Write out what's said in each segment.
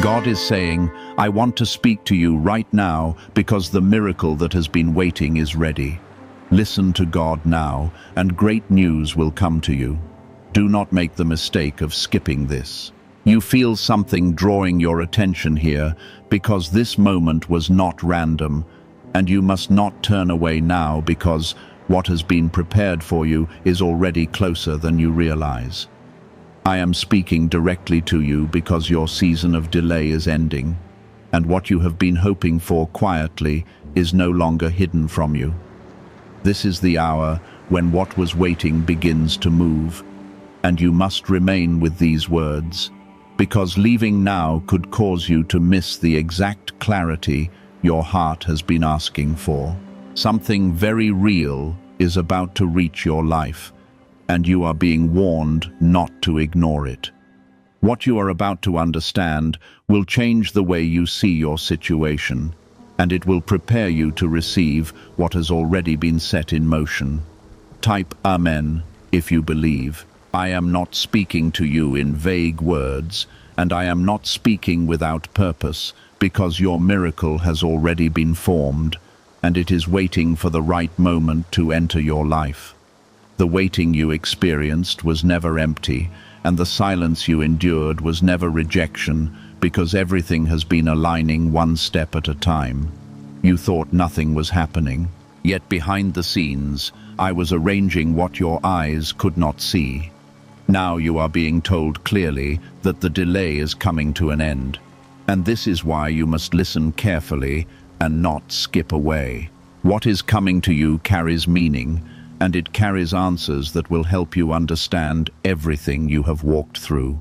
God is saying, I want to speak to you right now because the miracle that has been waiting is ready. Listen to God now, and great news will come to you. Do not make the mistake of skipping this. You feel something drawing your attention here because this moment was not random, and you must not turn away now because what has been prepared for you is already closer than you realize. I am speaking directly to you because your season of delay is ending, and what you have been hoping for quietly is no longer hidden from you. This is the hour when what was waiting begins to move, and you must remain with these words, because leaving now could cause you to miss the exact clarity your heart has been asking for. Something very real is about to reach your life, and you are being warned not to ignore it. What you are about to understand will change the way you see your situation, and it will prepare you to receive what has already been set in motion. Type Amen if you believe. I am not speaking to you in vague words, and I am not speaking without purpose, because your miracle has already been formed, and it is waiting for the right moment to enter your life. The waiting you experienced was never empty, and the silence you endured was never rejection, because everything has been aligning one step at a time. You thought nothing was happening, yet behind the scenes, I was arranging what your eyes could not see. Now you are being told clearly that the delay is coming to an end, and this is why you must listen carefully and not skip away. What is coming to you carries meaning, and it carries answers that will help you understand everything you have walked through.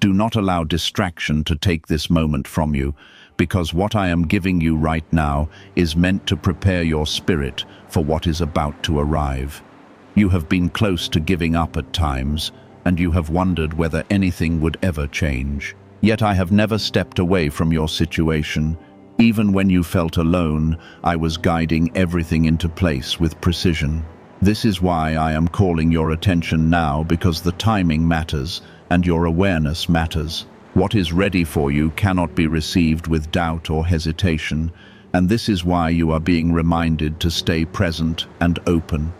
Do not allow distraction to take this moment from you, because what I am giving you right now is meant to prepare your spirit for what is about to arrive. You have been close to giving up at times, and you have wondered whether anything would ever change. Yet I have never stepped away from your situation. Even when you felt alone, I was guiding everything into place with precision. This is why I am calling your attention now, because the timing matters and your awareness matters. What is ready for you cannot be received with doubt or hesitation, and this is why you are being reminded to stay present and open.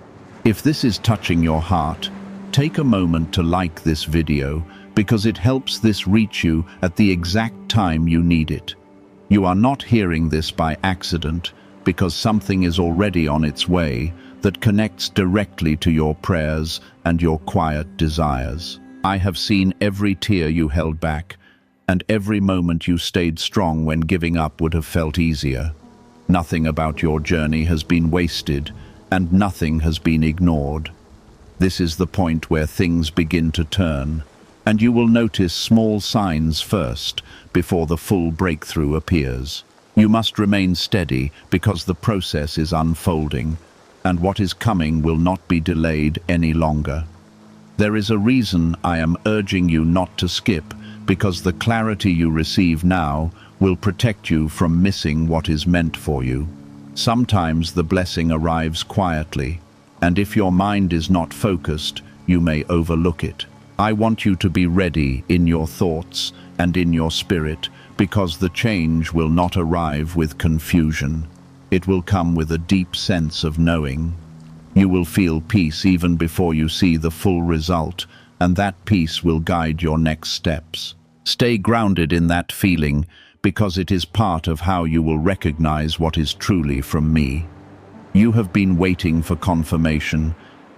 If this is touching your heart, take a moment to like this video, because it helps this reach you at the exact time you need it. You are not hearing this by accident, because something is already on its way that connects directly to your prayers and your quiet desires. I have seen every tear you held back, and every moment you stayed strong when giving up would have felt easier. Nothing about your journey has been wasted, and nothing has been ignored. This is the point where things begin to turn, and you will notice small signs first, before the full breakthrough appears. You must remain steady, because the process is unfolding, and what is coming will not be delayed any longer. There is a reason I am urging you not to skip, because the clarity you receive now will protect you from missing what is meant for you. Sometimes the blessing arrives quietly, and if your mind is not focused, you may overlook it. I want you to be ready in your thoughts and in your spirit, because the change will not arrive with confusion. It will come with a deep sense of knowing. You will feel peace even before you see the full result, and that peace will guide your next steps. Stay grounded in that feeling, because it is part of how you will recognize what is truly from me. You have been waiting for confirmation,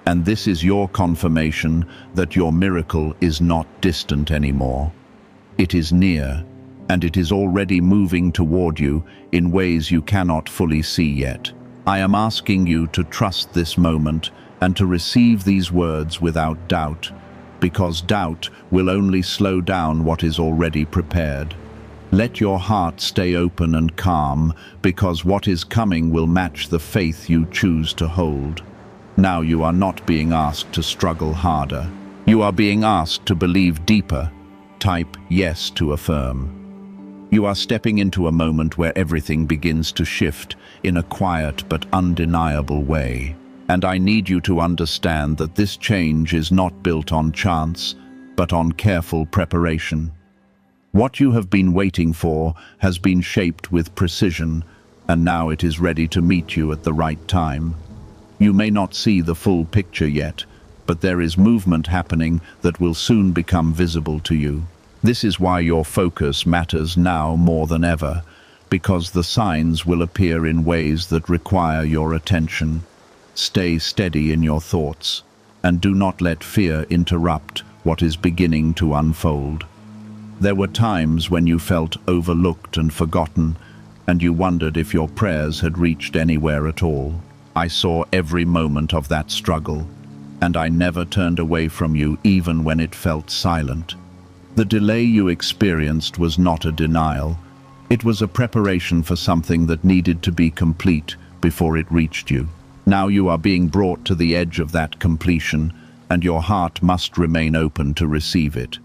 and this is your confirmation that your miracle is not distant anymore. It is near, and it is already moving toward you in ways you cannot fully see yet. I am asking you to trust this moment and to receive these words without doubt, because doubt will only slow down what is already prepared. Let your heart stay open and calm, because what is coming will match the faith you choose to hold. Now you are not being asked to struggle harder. You are being asked to believe deeper. Type yes to affirm. You are stepping into a moment where everything begins to shift in a quiet but undeniable way. And I need you to understand that this change is not built on chance, but on careful preparation. What you have been waiting for has been shaped with precision, and now it is ready to meet you at the right time. You may not see the full picture yet, but there is movement happening that will soon become visible to you. This is why your focus matters now more than ever, because the signs will appear in ways that require your attention. Stay steady in your thoughts, and do not let fear interrupt what is beginning to unfold. There were times when you felt overlooked and forgotten, and you wondered if your prayers had reached anywhere at all. I saw every moment of that struggle, and I never turned away from you even when it felt silent. The delay you experienced was not a denial. It was a preparation for something that needed to be complete before it reached you. Now you are being brought to the edge of that completion, and your heart must remain open to receive it.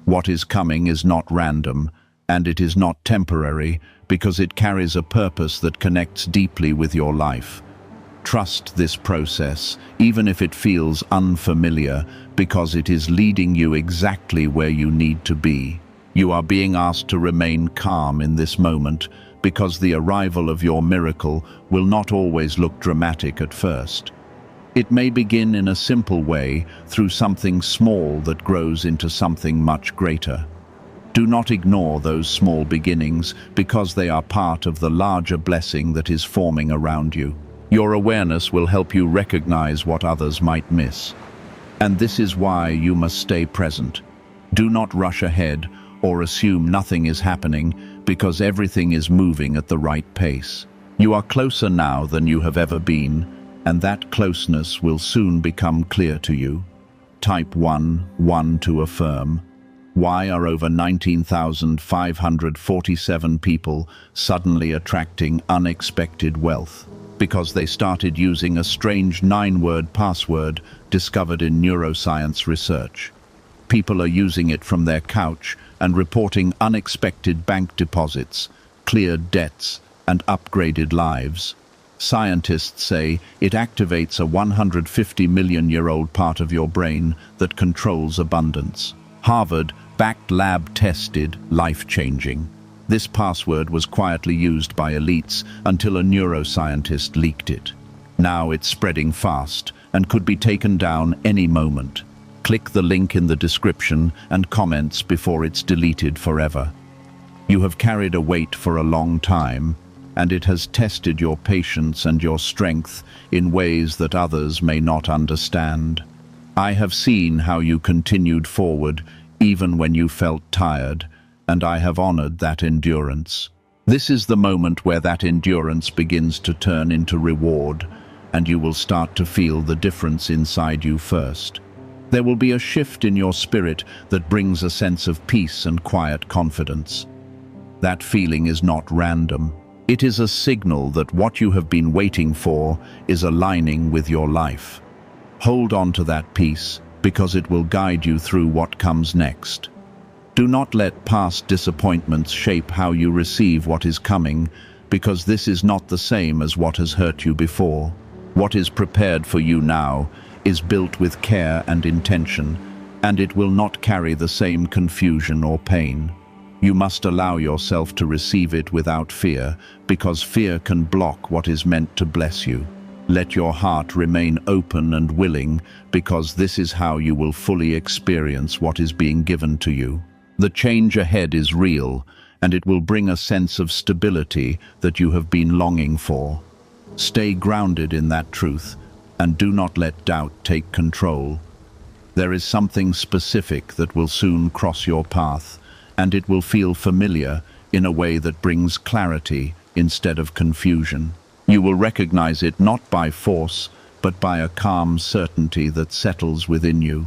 What is coming is not random, and it is not temporary, because it carries a purpose that connects deeply with your life. Trust this process, even if it feels unfamiliar, because it is leading you exactly where you need to be. You are being asked to remain calm in this moment, because the arrival of your miracle will not always look dramatic at first. It may begin in a simple way, through something small that grows into something much greater. Do not ignore those small beginnings, because they are part of the larger blessing that is forming around you. Your awareness will help you recognize what others might miss. And this is why you must stay present. Do not rush ahead or assume nothing is happening, because everything is moving at the right pace. You are closer now than you have ever been, and that closeness will soon become clear to you. Type 1 to affirm. Why are over 19,547 people suddenly attracting unexpected wealth? Because they started using a strange 9-word password discovered in neuroscience research. People are using it from their couch and reporting unexpected bank deposits, cleared debts, and upgraded lives. Scientists say it activates a 150-million-year-old part of your brain that controls abundance. Harvard-backed lab tested, life-changing. This password was quietly used by elites until a neuroscientist leaked it. Now it's spreading fast and could be taken down any moment. Click the link in the description and comments before it's deleted forever. You have carried a weight for a long time, and it has tested your patience and your strength in ways that others may not understand. I have seen how you continued forward even when you felt tired, and I have honored that endurance. This is the moment where that endurance begins to turn into reward, and you will start to feel the difference inside you first. There will be a shift in your spirit that brings a sense of peace and quiet confidence. That feeling is not random. It is a signal that what you have been waiting for is aligning with your life. Hold on to that peace, because it will guide you through what comes next. Do not let past disappointments shape how you receive what is coming, because this is not the same as what has hurt you before. What is prepared for you now is built with care and intention, and it will not carry the same confusion or pain. You must allow yourself to receive it without fear, because fear can block what is meant to bless you. Let your heart remain open and willing, because this is how you will fully experience what is being given to you. The change ahead is real, and it will bring a sense of stability that you have been longing for. Stay grounded in that truth, and do not let doubt take control. There is something specific that will soon cross your path, and it will feel familiar in a way that brings clarity instead of confusion. You will recognize it not by force, but by a calm certainty that settles within you.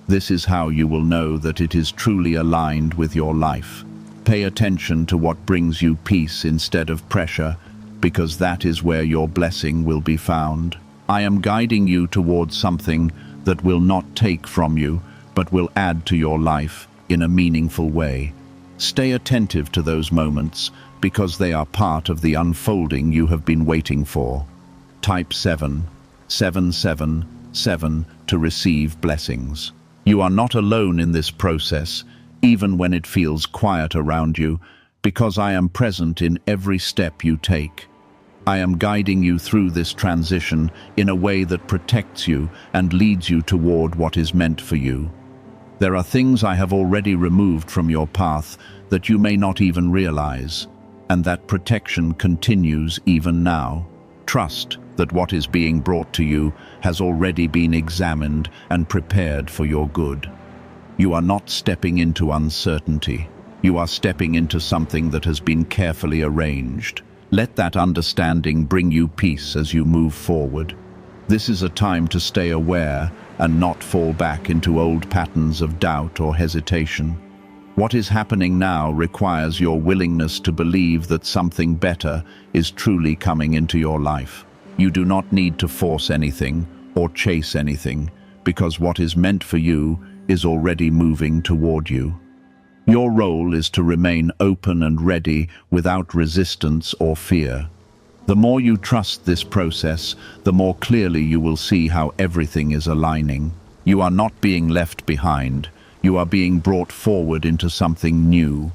This is how you will know that it is truly aligned with your life. Pay attention to what brings you peace instead of pressure, because that is where your blessing will be found. I am guiding you towards something that will not take from you, but will add to your life in a meaningful way. Stay attentive to those moments, because they are part of the unfolding you have been waiting for. Type 7 to receive blessings. You are not alone in this process. even when it feels quiet around you, because I am present in every step you take. I am guiding you through this transition in a way that protects you and leads you toward what is meant for you. There are things I have already removed from your path that you may not even realize, and that protection continues even now. Trust that what is being brought to you has already been examined and prepared for your good. You are not stepping into uncertainty. You are stepping into something that has been carefully arranged. Let that understanding bring you peace as you move forward. This is a time to stay aware and not fall back into old patterns of doubt or hesitation. What is happening now requires your willingness to believe that something better is truly coming into your life. You do not need to force anything or chase anything, because what is meant for you is already moving toward you. Your role is to remain open and ready without resistance or fear. The more you trust this process, the more clearly you will see how everything is aligning. You are not being left behind. You are being brought forward into something new.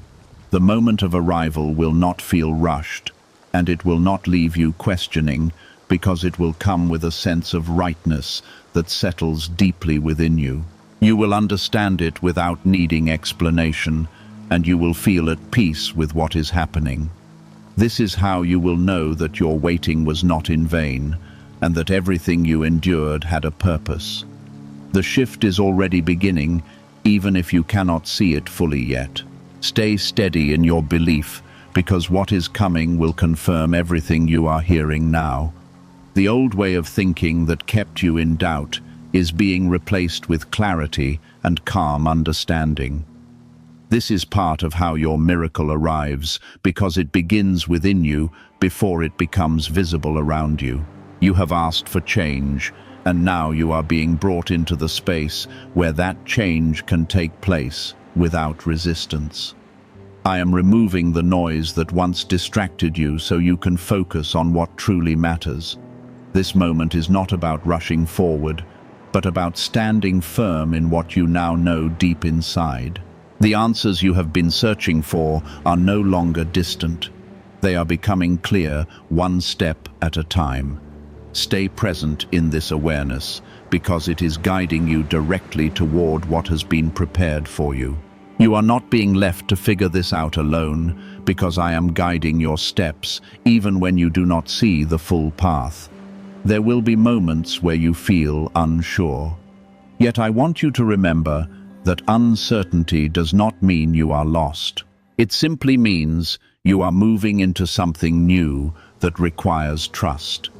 The moment of arrival will not feel rushed, and it will not leave you questioning, because it will come with a sense of rightness that settles deeply within you. You will understand it without needing explanation, and you will feel at peace with what is happening. This is how you will know that your waiting was not in vain, and that everything you endured had a purpose. The shift is already beginning, even if you cannot see it fully yet. Stay steady in your belief, because what is coming will confirm everything you are hearing now. The old way of thinking that kept you in doubt is being replaced with clarity and calm understanding. This is part of how your miracle arrives, because it begins within you before it becomes visible around you. You have asked for change, and now you are being brought into the space where that change can take place without resistance. I am removing the noise that once distracted you so you can focus on what truly matters. This moment is not about rushing forward, but about standing firm in what you now know deep inside. The answers you have been searching for are no longer distant. They are becoming clear, one step at a time. Stay present in this awareness, because it is guiding you directly toward what has been prepared for you. You are not being left to figure this out alone, because I am guiding your steps, even when you do not see the full path. There will be moments where you feel unsure. Yet I want you to remember that uncertainty does not mean you are lost. It simply means you are moving into something new that requires trust.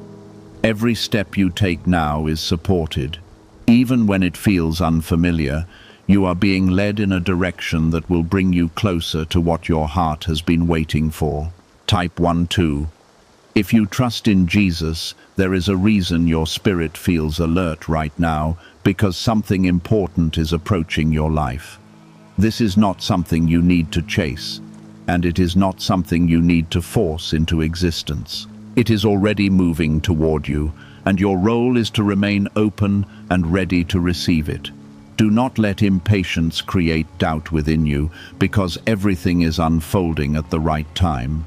Every step you take now is supported. Even when it feels unfamiliar, you are being led in a direction that will bring you closer to what your heart has been waiting for. Type 1-2. If you trust in Jesus, there is a reason your spirit feels alert right now, because something important is approaching your life. This is not something you need to chase, and it is not something you need to force into existence. It is already moving toward you, and your role is to remain open and ready to receive it. Do not let impatience create doubt within you, because everything is unfolding at the right time.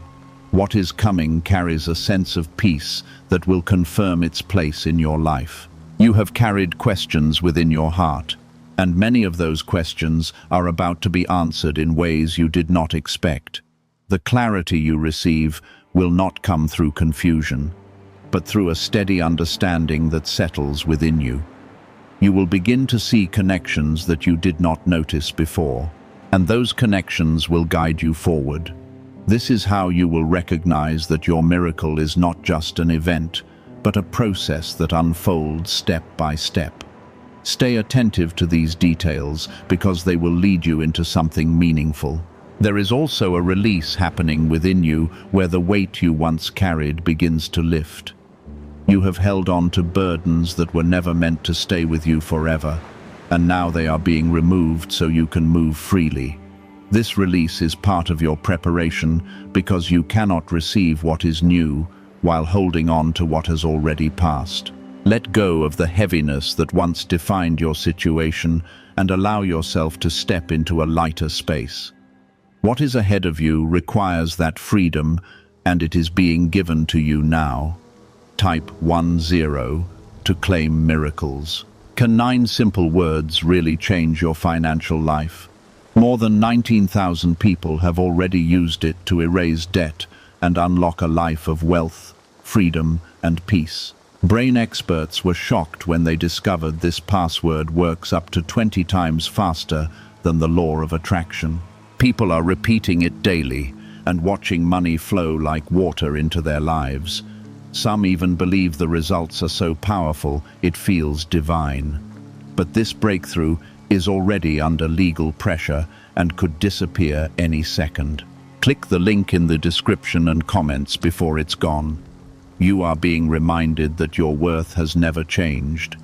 What is coming carries a sense of peace that will confirm its place in your life. You have carried questions within your heart, and many of those questions are about to be answered in ways you did not expect. The clarity you receive will not come through confusion, but through a steady understanding that settles within you. You will begin to see connections that you did not notice before, and those connections will guide you forward. This is how you will recognize that your miracle is not just an event, but a process that unfolds step by step. Stay attentive to these details, because they will lead you into something meaningful. There is also a release happening within you where the weight you once carried begins to lift. You have held on to burdens that were never meant to stay with you forever, and now they are being removed so you can move freely. This release is part of your preparation, because you cannot receive what is new while holding on to what has already passed. Let go of the heaviness that once defined your situation and allow yourself to step into a lighter space. What is ahead of you requires that freedom, and it is being given to you now. Type 10 to claim miracles. Can 9 simple words really change your financial life? More than 19,000 people have already used it to erase debt and unlock a life of wealth, freedom, and peace. Brain experts were shocked when they discovered this password works up to 20 times faster than the law of attraction. People are repeating it daily and watching money flow like water into their lives. Some even believe the results are so powerful it feels divine. But this breakthrough is already under legal pressure and could disappear any second. Click the link in the description and comments before it's gone. You are being reminded that your worth has never changed.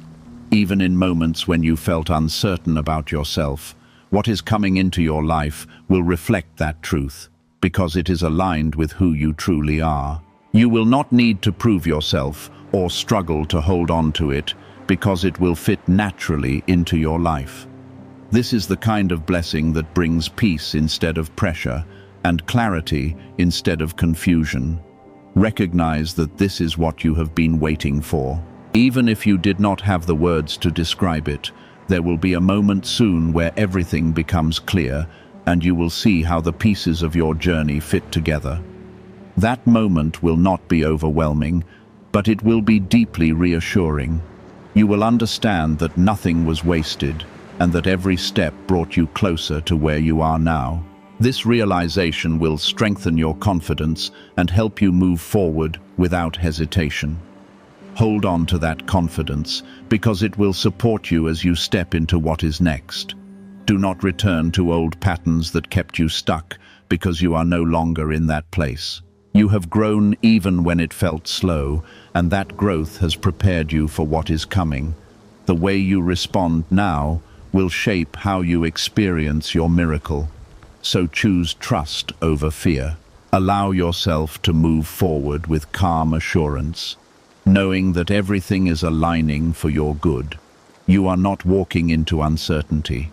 Even in moments when you felt uncertain about yourself, what is coming into your life will reflect that truth, because it is aligned with who you truly are. You will not need to prove yourself or struggle to hold on to it, because it will fit naturally into your life. This is the kind of blessing that brings peace instead of pressure, and clarity instead of confusion. Recognize that this is what you have been waiting for. Even if you did not have the words to describe it, there will be a moment soon where everything becomes clear, and you will see how the pieces of your journey fit together. That moment will not be overwhelming, but it will be deeply reassuring. You will understand that nothing was wasted, and that every step brought you closer to where you are now. This realization will strengthen your confidence and help you move forward without hesitation. Hold on to that confidence, because it will support you as you step into what is next. Do not return to old patterns that kept you stuck, because you are no longer in that place. You have grown even when it felt slow, and that growth has prepared you for what is coming. The way you respond now will shape how you experience your miracle. So choose trust over fear. Allow yourself to move forward with calm assurance, knowing that everything is aligning for your good. You are not walking into uncertainty.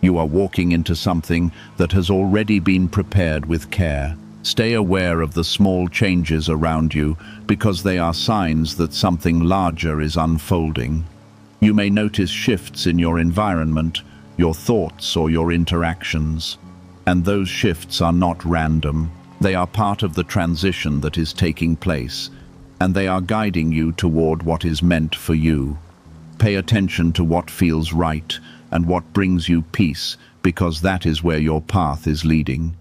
You are walking into something that has already been prepared with care. Stay aware of the small changes around you, because they are signs that something larger is unfolding. You may notice shifts in your environment, your thoughts, or your interactions. And those shifts are not random. They are part of the transition that is taking place, and they are guiding you toward what is meant for you. Pay attention to what feels right and what brings you peace, because that is where your path is leading.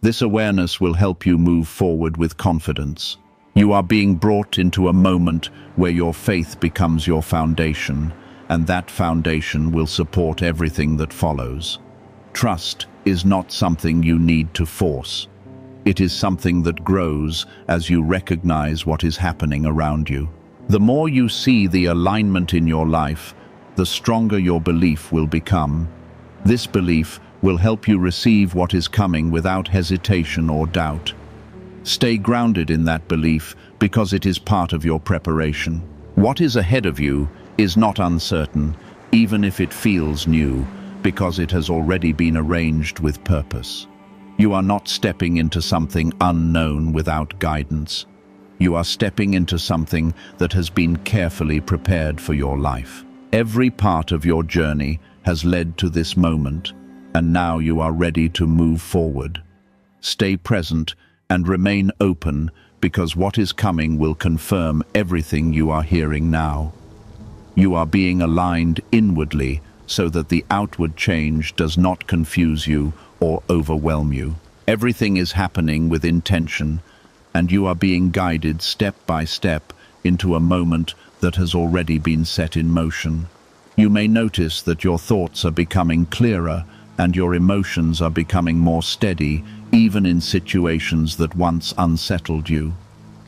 This awareness will help you move forward with confidence. You are being brought into a moment where your faith becomes your foundation, and that foundation will support everything that follows. Trust is not something you need to force. It is something that grows as you recognize what is happening around you. The more you see the alignment in your life, the stronger your belief will become. This belief will help you receive what is coming without hesitation or doubt. Stay grounded in that belief, because it is part of your preparation. What is ahead of you is not uncertain, even if it feels new, because it has already been arranged with purpose. You are not stepping into something unknown without guidance. You are stepping into something that has been carefully prepared for your life. Every part of your journey has led to this moment, and now you are ready to move forward. Stay present and remain open, because what is coming will confirm everything you are hearing now. You are being aligned inwardly, so that the outward change does not confuse you or overwhelm you. Everything is happening with intention, and you are being guided step by step into a moment that has already been set in motion. You may notice that your thoughts are becoming clearer and your emotions are becoming more steady, even in situations that once unsettled you.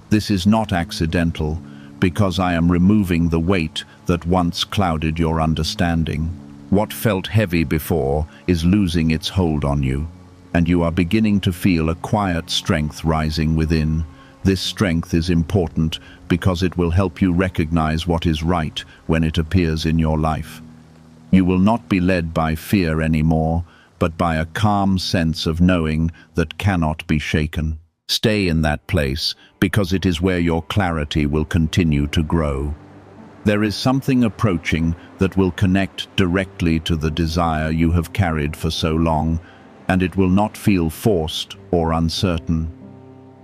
This is not accidental, because I am removing the weight that once clouded your understanding. What felt heavy before is losing its hold on you, and you are beginning to feel a quiet strength rising within, This strength is important because it will help you recognize what is right when it appears in your life. You will not be led by fear anymore, but by a calm sense of knowing that cannot be shaken. Stay in that place because it is where your clarity will continue to grow. There is something approaching that will connect directly to the desire you have carried for so long, and it will not feel forced or uncertain.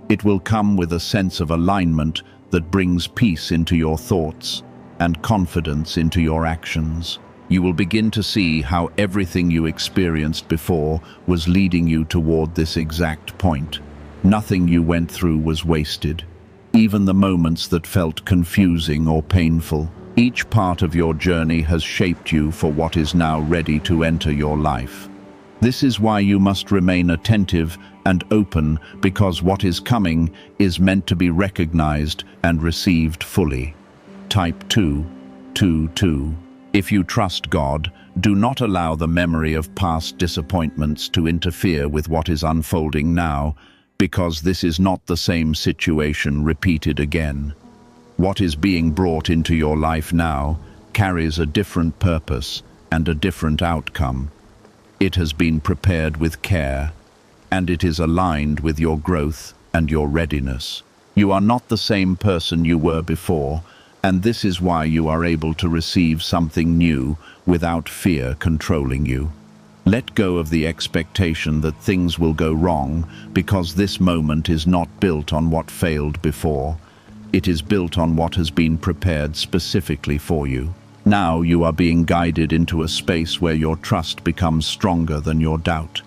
It will come with a sense of alignment that brings peace into your thoughts and confidence into your actions. You will begin to see how everything you experienced before was leading you toward this exact point. Nothing you went through was wasted. Even the moments that felt confusing or painful. Each part of your journey has shaped you for what is now ready to enter your life. This is why you must remain attentive and open, because what is coming is meant to be recognized and received fully. Type 2. If you trust God, do not allow the memory of past disappointments to interfere with what is unfolding now, because this is not the same situation repeated again. What is being brought into your life now carries a different purpose and a different outcome. It has been prepared with care, and it is aligned with your growth and your readiness. You are not the same person you were before, and this is why you are able to receive something new without fear controlling you. Let go of the expectation that things will go wrong, because this moment is not built on what failed before. It is built on what has been prepared specifically for you. Now you are being guided into a space where your trust becomes stronger than your doubt.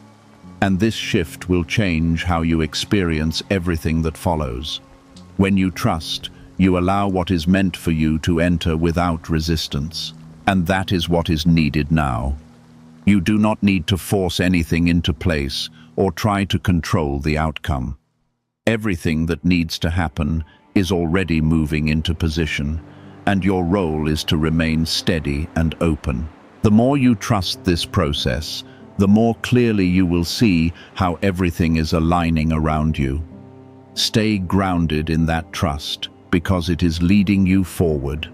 And this shift will change how you experience everything that follows. When you trust, you allow what is meant for you to enter without resistance. And that is what is needed now. You do not need to force anything into place or try to control the outcome. Everything that needs to happen is already moving into position, and your role is to remain steady and open. The more you trust this process, the more clearly you will see how everything is aligning around you. Stay grounded in that trust, because it is leading you forward.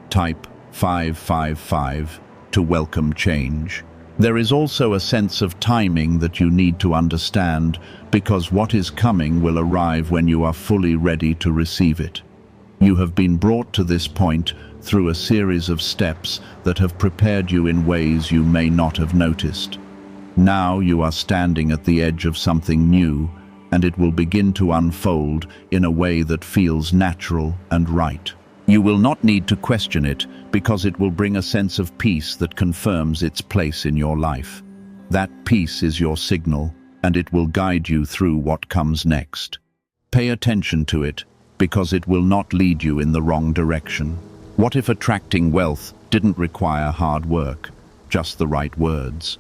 Type 555 to welcome change. There is also a sense of timing that you need to understand, because what is coming will arrive when you are fully ready to receive it. You have been brought to this point through a series of steps that have prepared you in ways you may not have noticed. Now you are standing at the edge of something new, and it will begin to unfold in a way that feels natural and right. You will not need to question it, because it will bring a sense of peace that confirms its place in your life. That peace is your signal, and it will guide you through what comes next. Pay attention to it, because it will not lead you in the wrong direction. What if attracting wealth didn't require hard work, just the right words?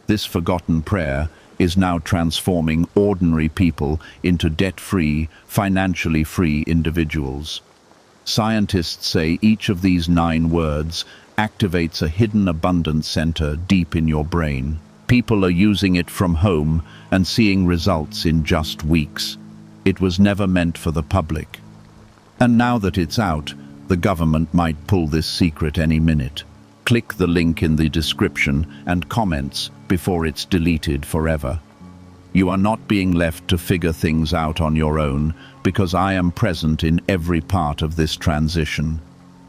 This forgotten prayer is now transforming ordinary people into debt-free, financially free individuals. Scientists say each of these 9 words activates a hidden abundance center deep in your brain. People are using it from home and seeing results in just weeks. It was never meant for the public. And now that it's out, the government might pull this secret any minute. Click the link in the description and comments before it's deleted forever. You are not being left to figure things out on your own, because I am present in every part of this transition.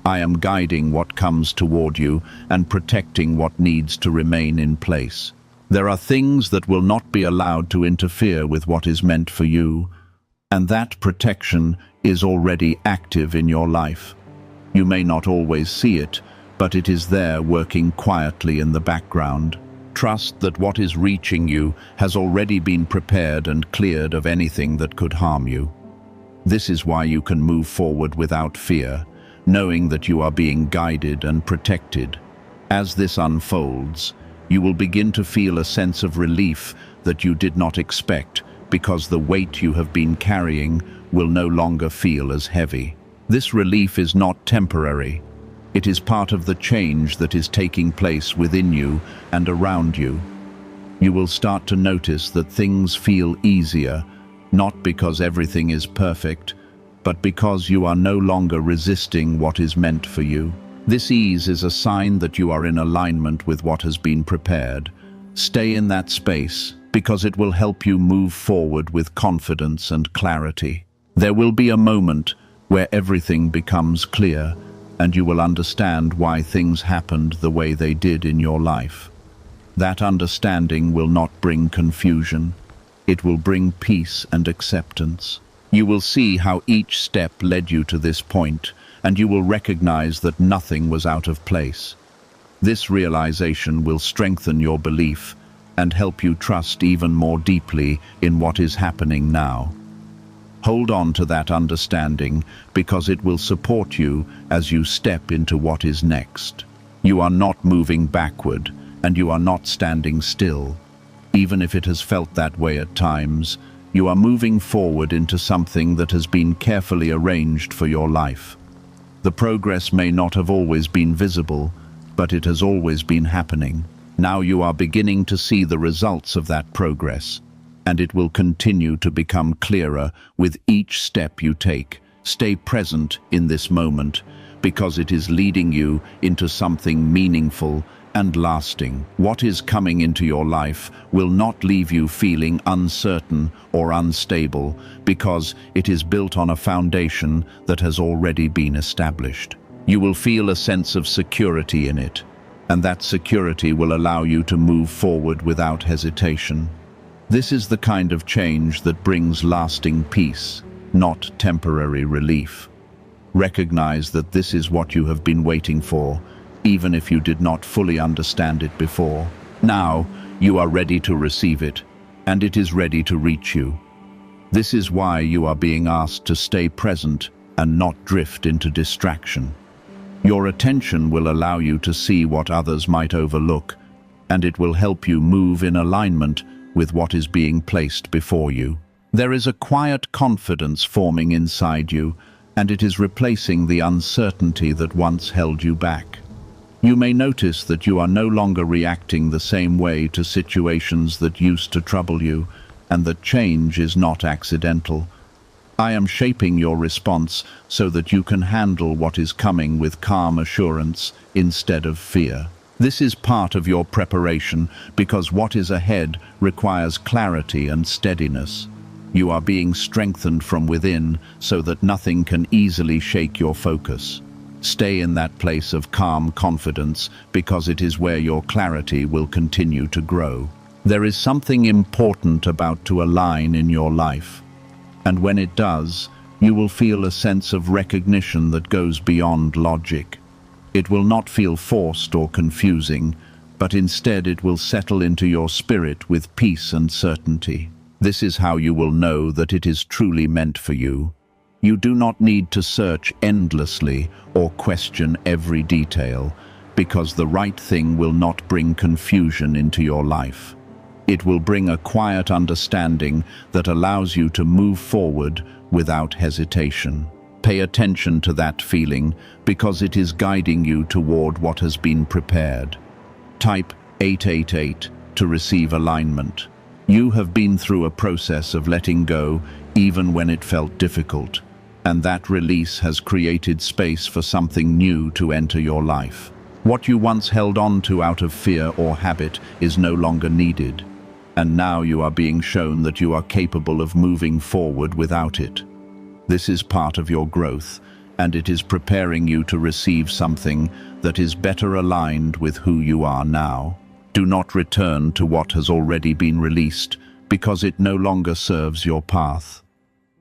I am guiding what comes toward you and protecting what needs to remain in place. There are things that will not be allowed to interfere with what is meant for you, and that protection is already active in your life. You may not always see it, but it is there working quietly in the background. Trust that what is reaching you has already been prepared and cleared of anything that could harm you. This is why you can move forward without fear, knowing that you are being guided and protected. As this unfolds, you will begin to feel a sense of relief that you did not expect, because the weight you have been carrying will no longer feel as heavy. This relief is not temporary. It is part of the change that is taking place within you and around you. You will start to notice that things feel easier, not because everything is perfect, but because you are no longer resisting what is meant for you. This ease is a sign that you are in alignment with what has been prepared. Stay in that space, because it will help you move forward with confidence and clarity. There will be a moment where everything becomes clear, and you will understand why things happened the way they did in your life. That understanding will not bring confusion. It will bring peace and acceptance. You will see how each step led you to this point, and you will recognize that nothing was out of place. This realization will strengthen your belief and help you trust even more deeply in what is happening now. Hold on to that understanding, because it will support you as you step into what is next. You are not moving backward, and you are not standing still. Even if it has felt that way at times, you are moving forward into something that has been carefully arranged for your life. The progress may not have always been visible, but it has always been happening. Now you are beginning to see the results of that progress, and it will continue to become clearer with each step you take. Stay present in this moment, because it is leading you into something meaningful and lasting. What is coming into your life will not leave you feeling uncertain or unstable, because it is built on a foundation that has already been established. You will feel a sense of security in it, and that security will allow you to move forward without hesitation. This is the kind of change that brings lasting peace, not temporary relief. Recognize that this is what you have been waiting for, even if you did not fully understand it before. Now, you are ready to receive it, and it is ready to reach you. This is why you are being asked to stay present and not drift into distraction. Your attention will allow you to see what others might overlook, and it will help you move in alignment with what is being placed before you. There is a quiet confidence forming inside you, and it is replacing the uncertainty that once held you back. You may notice that you are no longer reacting the same way to situations that used to trouble you, and that change is not accidental. I am shaping your response so that you can handle what is coming with calm assurance instead of fear. This is part of your preparation, because what is ahead requires clarity and steadiness. You are being strengthened from within so that nothing can easily shake your focus. Stay in that place of calm confidence, because it is where your clarity will continue to grow. There is something important about to align in your life, and when it does, you will feel a sense of recognition that goes beyond logic. It will not feel forced or confusing, but instead it will settle into your spirit with peace and certainty. This is how you will know that it is truly meant for you. You do not need to search endlessly or question every detail, because the right thing will not bring confusion into your life. It will bring a quiet understanding that allows you to move forward without hesitation. Pay attention to that feeling, because it is guiding you toward what has been prepared. Type 888 to receive alignment. You have been through a process of letting go even when it felt difficult, and that release has created space for something new to enter your life. What you once held on to out of fear or habit is no longer needed, and now you are being shown that you are capable of moving forward without it. This is part of your growth, and it is preparing you to receive something that is better aligned with who you are now. Do not return to what has already been released, because it no longer serves your path.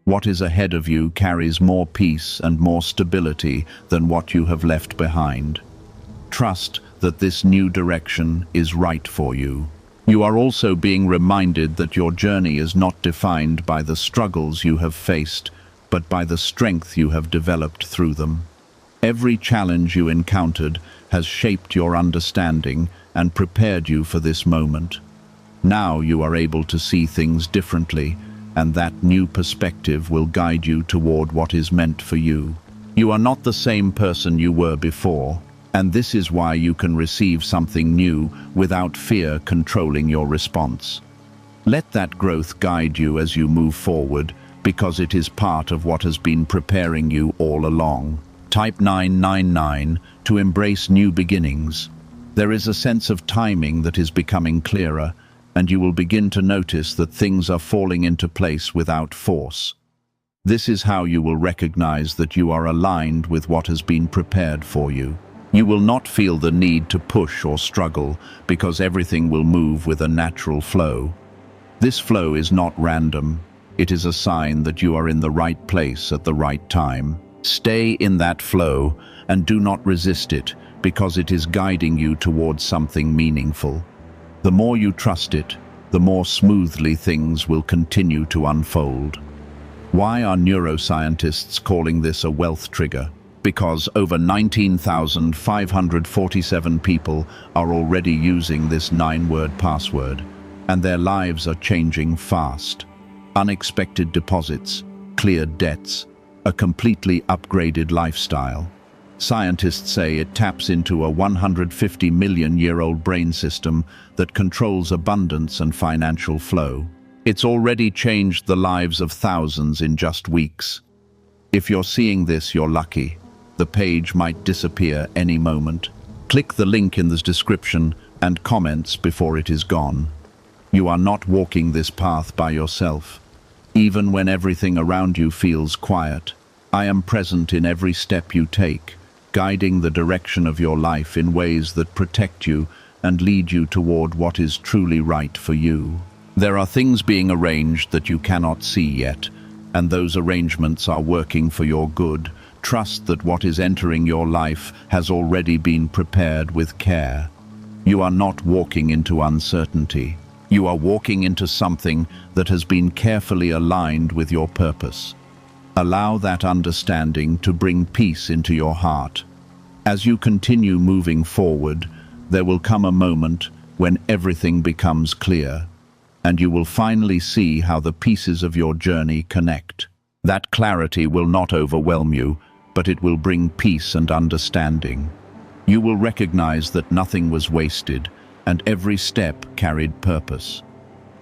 What is ahead of you carries more peace and more stability than what you have left behind. Trust that this new direction is right for you. You are also being reminded that your journey is not defined by the struggles you have faced, but by the strength you have developed through them. Every challenge you encountered has shaped your understanding and prepared you for this moment. Now you are able to see things differently, and that new perspective will guide you toward what is meant for you. You are not the same person you were before, and this is why you can receive something new without fear controlling your response. Let that growth guide you as you move forward, because it is part of what has been preparing you all along. Type 999 to embrace new beginnings. There is a sense of timing that is becoming clearer, and you will begin to notice that things are falling into place without force. This is how you will recognize that you are aligned with what has been prepared for you. You will not feel the need to push or struggle because everything will move with a natural flow. This flow is not random. It is a sign that you are in the right place at the right time. Stay in that flow and do not resist it, because it is guiding you towards something meaningful. The more you trust it, the more smoothly things will continue to unfold. Why are neuroscientists calling this a wealth trigger? Because over 19,547 people are already using this 9-word password, and their lives are changing fast. Unexpected deposits, cleared debts, a completely upgraded lifestyle. Scientists say it taps into a 150-million-year-old brain system that controls abundance and financial flow. It's already changed the lives of thousands in just weeks. If you're seeing this, you're lucky. The page might disappear any moment. Click the link in the description and comments before it is gone. You are not walking this path by yourself. Even when everything around you feels quiet, I am present in every step you take, guiding the direction of your life in ways that protect you and lead you toward what is truly right for you. There are things being arranged that you cannot see yet, and those arrangements are working for your good. Trust that what is entering your life has already been prepared with care. You are not walking into uncertainty. You are walking into something that has been carefully aligned with your purpose. Allow that understanding to bring peace into your heart. As you continue moving forward, there will come a moment when everything becomes clear, and you will finally see how the pieces of your journey connect. That clarity will not overwhelm you, but it will bring peace and understanding. You will recognize that nothing was wasted, and every step carried purpose.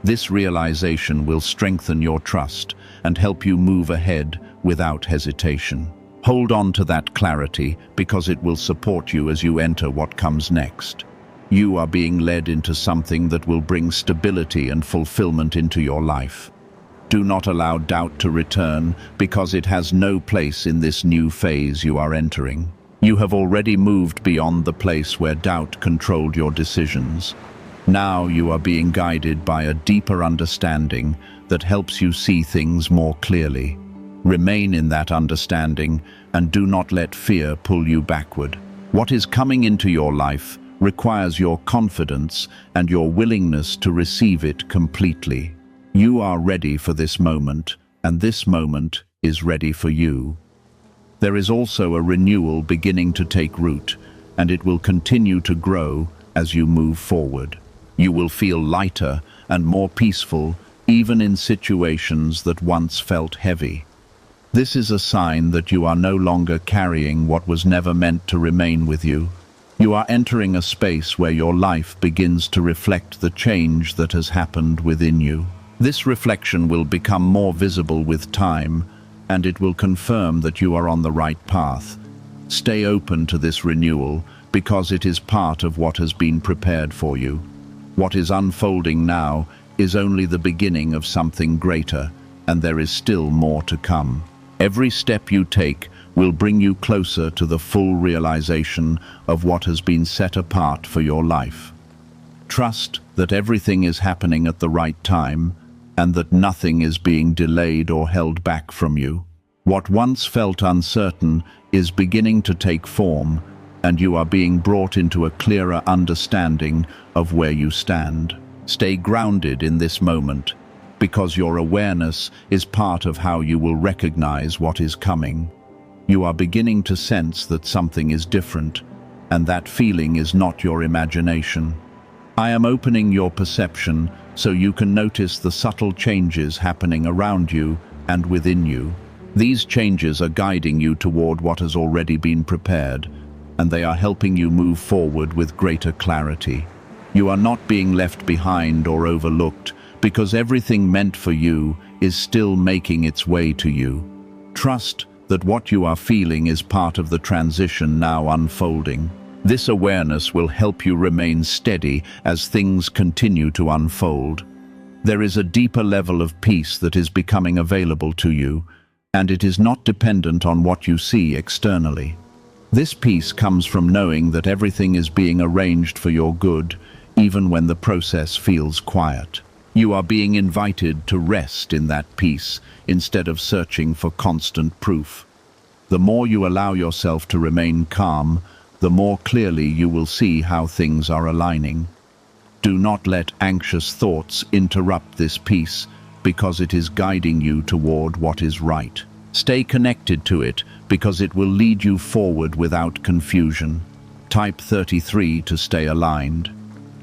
This realization will strengthen your trust and help you move ahead without hesitation. Hold on to that clarity, because it will support you as you enter what comes next. You are being led into something that will bring stability and fulfillment into your life. Do not allow doubt to return, because it has no place in this new phase you are entering. You have already moved beyond the place where doubt controlled your decisions. Now you are being guided by a deeper understanding that helps you see things more clearly. Remain in that understanding and do not let fear pull you backward. What is coming into your life requires your confidence and your willingness to receive it completely. You are ready for this moment, and this moment is ready for you. There is also a renewal beginning to take root, and it will continue to grow as you move forward. You will feel lighter and more peaceful, even in situations that once felt heavy. This is a sign that you are no longer carrying what was never meant to remain with you. You are entering a space where your life begins to reflect the change that has happened within you. This reflection will become more visible with time, and it will confirm that you are on the right path. Stay open to this renewal, because it is part of what has been prepared for you. What is unfolding now is only the beginning of something greater, and there is still more to come. Every step you take will bring you closer to the full realization of what has been set apart for your life. Trust that everything is happening at the right time, and that nothing is being delayed or held back from you. What once felt uncertain is beginning to take form, and you are being brought into a clearer understanding of where you stand. Stay grounded in this moment, because your awareness is part of how you will recognize what is coming. You are beginning to sense that something is different, and that feeling is not your imagination. I am opening your perception so you can notice the subtle changes happening around you and within you. These changes are guiding you toward what has already been prepared, and they are helping you move forward with greater clarity. You are not being left behind or overlooked, because everything meant for you is still making its way to you. Trust that what you are feeling is part of the transition now unfolding. This awareness will help you remain steady as things continue to unfold. There is a deeper level of peace that is becoming available to you, and it is not dependent on what you see externally. This peace comes from knowing that everything is being arranged for your good, even when the process feels quiet. You are being invited to rest in that peace instead of searching for constant proof. The more you allow yourself to remain calm, the more clearly you will see how things are aligning. Do not let anxious thoughts interrupt this peace, because it is guiding you toward what is right. Stay connected to it, because it will lead you forward without confusion. Type 33 to stay aligned.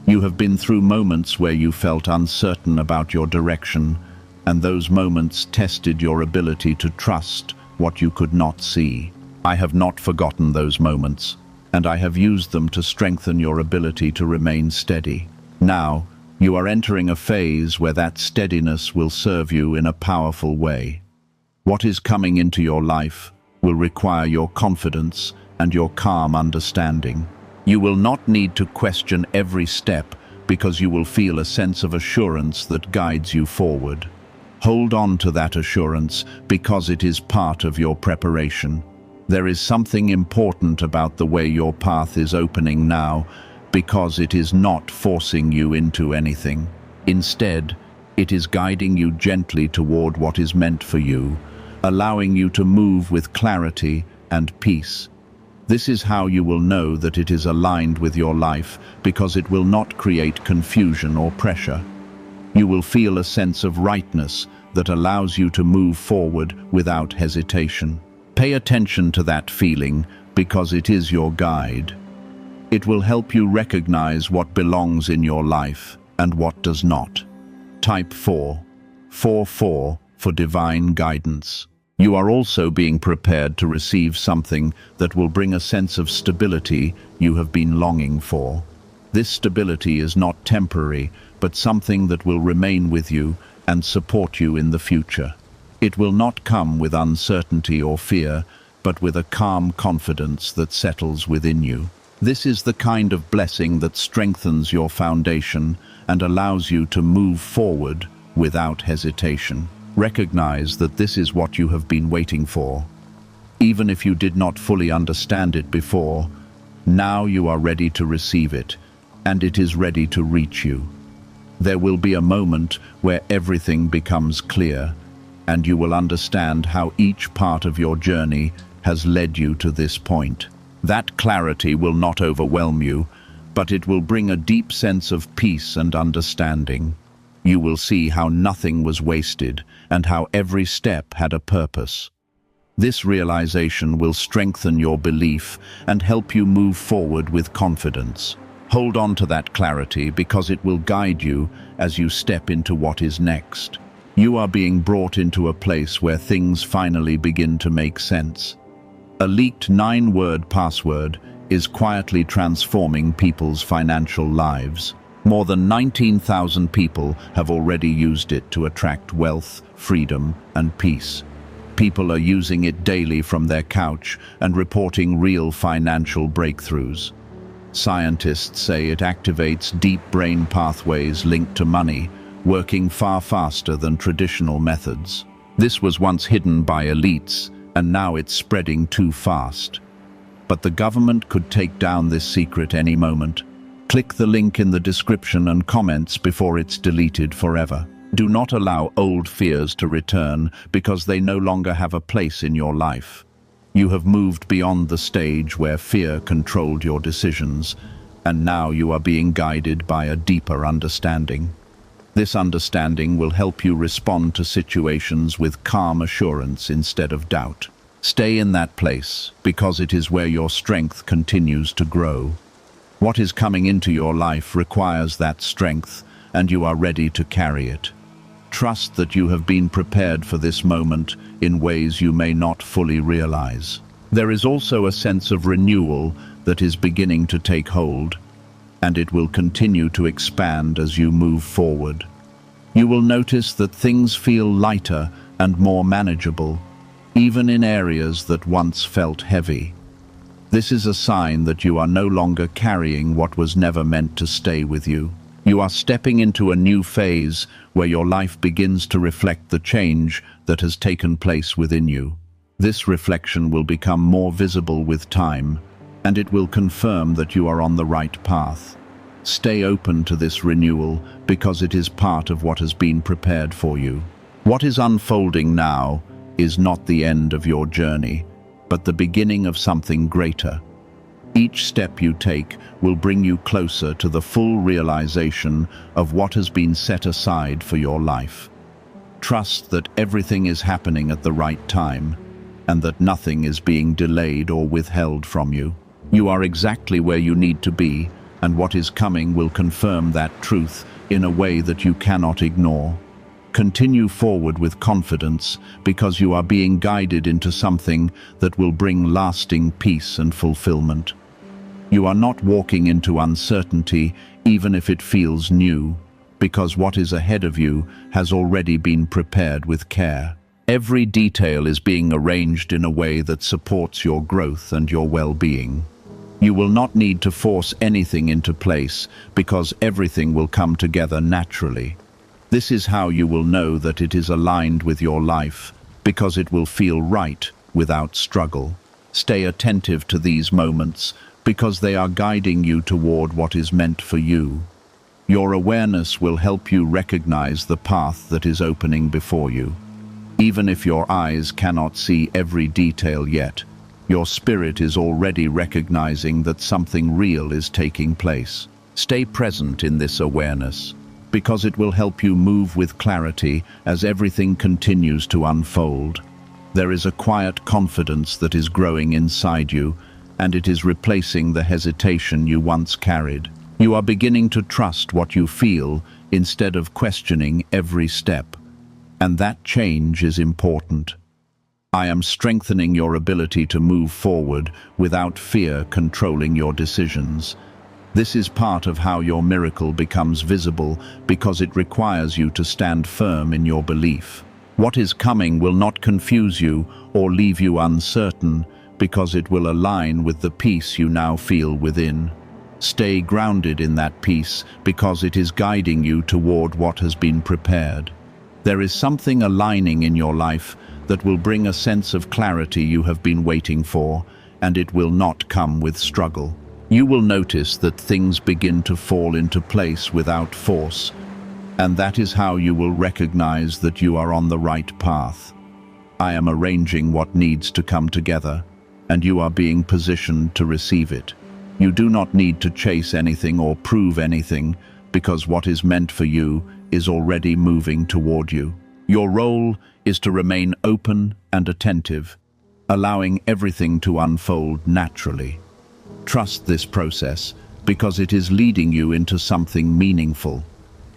You have been through moments where you felt uncertain about your direction, and those moments tested your ability to trust what you could not see. I have not forgotten those moments, and I have used them to strengthen your ability to remain steady. Now, you are entering a phase where that steadiness will serve you in a powerful way. What is coming into your life will require your confidence and your calm understanding. You will not need to question every step because you will feel a sense of assurance that guides you forward. Hold on to that assurance because it is part of your preparation. There is something important about the way your path is opening now, because it is not forcing you into anything. Instead, it is guiding you gently toward what is meant for you, allowing you to move with clarity and peace. This is how you will know that it is aligned with your life, because it will not create confusion or pressure. You will feel a sense of rightness that allows you to move forward without hesitation. Pay attention to that feeling, because it is your guide. It will help you recognize what belongs in your life and what does not. Type 444 for divine guidance. You are also being prepared to receive something that will bring a sense of stability you have been longing for. This stability is not temporary, but something that will remain with you and support you in the future. It will not come with uncertainty or fear, but with a calm confidence that settles within you. This is the kind of blessing that strengthens your foundation and allows you to move forward without hesitation. Recognize that this is what you have been waiting for. Even if you did not fully understand it before, now you are ready to receive it, and it is ready to reach you. There will be a moment where everything becomes clear, and you will understand how each part of your journey has led you to this point. That clarity will not overwhelm you, but it will bring a deep sense of peace and understanding. You will see how nothing was wasted and how every step had a purpose. This realization will strengthen your belief and help you move forward with confidence. Hold on to that clarity because it will guide you as you step into what is next. You are being brought into a place where things finally begin to make sense. A leaked 9-word password is quietly transforming people's financial lives. More than 19,000 people have already used it to attract wealth, freedom, and peace. People are using it daily from their couch and reporting real financial breakthroughs. Scientists say it activates deep brain pathways linked to money, working far faster than traditional methods. This was once hidden by elites, and now it's spreading too fast. But the government could take down this secret any moment. Click the link in the description and comments before it's deleted forever. Do not allow old fears to return because they no longer have a place in your life. You have moved beyond the stage where fear controlled your decisions, and now you are being guided by a deeper understanding. This understanding will help you respond to situations with calm assurance instead of doubt. Stay in that place because it is where your strength continues to grow. What is coming into your life requires that strength, and you are ready to carry it. Trust that you have been prepared for this moment in ways you may not fully realize. There is also a sense of renewal that is beginning to take hold, and it will continue to expand as you move forward. You will notice that things feel lighter and more manageable, even in areas that once felt heavy. This is a sign that you are no longer carrying what was never meant to stay with you. You are stepping into a new phase where your life begins to reflect the change that has taken place within you. This reflection will become more visible with time, and it will confirm that you are on the right path. Stay open to this renewal because it is part of what has been prepared for you. What is unfolding now is not the end of your journey, but the beginning of something greater. Each step you take will bring you closer to the full realization of what has been set aside for your life. Trust that everything is happening at the right time, and that nothing is being delayed or withheld from you. You are exactly where you need to be, and what is coming will confirm that truth in a way that you cannot ignore. Continue forward with confidence because you are being guided into something that will bring lasting peace and fulfillment. You are not walking into uncertainty, even if it feels new, because what is ahead of you has already been prepared with care. Every detail is being arranged in a way that supports your growth and your well-being. You will not need to force anything into place because everything will come together naturally. This is how you will know that it is aligned with your life, because it will feel right without struggle. Stay attentive to these moments because they are guiding you toward what is meant for you. Your awareness will help you recognize the path that is opening before you. Even if your eyes cannot see every detail yet, your spirit is already recognizing that something real is taking place. Stay present in this awareness, because it will help you move with clarity as everything continues to unfold. There is a quiet confidence that is growing inside you, and it is replacing the hesitation you once carried. You are beginning to trust what you feel instead of questioning every step. And that change is important. I am strengthening your ability to move forward without fear controlling your decisions. This is part of how your miracle becomes visible because it requires you to stand firm in your belief. What is coming will not confuse you or leave you uncertain because it will align with the peace you now feel within. Stay grounded in that peace because it is guiding you toward what has been prepared. There is something aligning in your life that will bring a sense of clarity you have been waiting for, and it will not come with struggle. You will notice that things begin to fall into place without force, and that is how you will recognize that you are on the right path. I am arranging what needs to come together, and you are being positioned to receive it. You do not need to chase anything or prove anything, because what is meant for you is already moving toward you. Your role is to remain open and attentive, allowing everything to unfold naturally. Trust this process because it is leading you into something meaningful.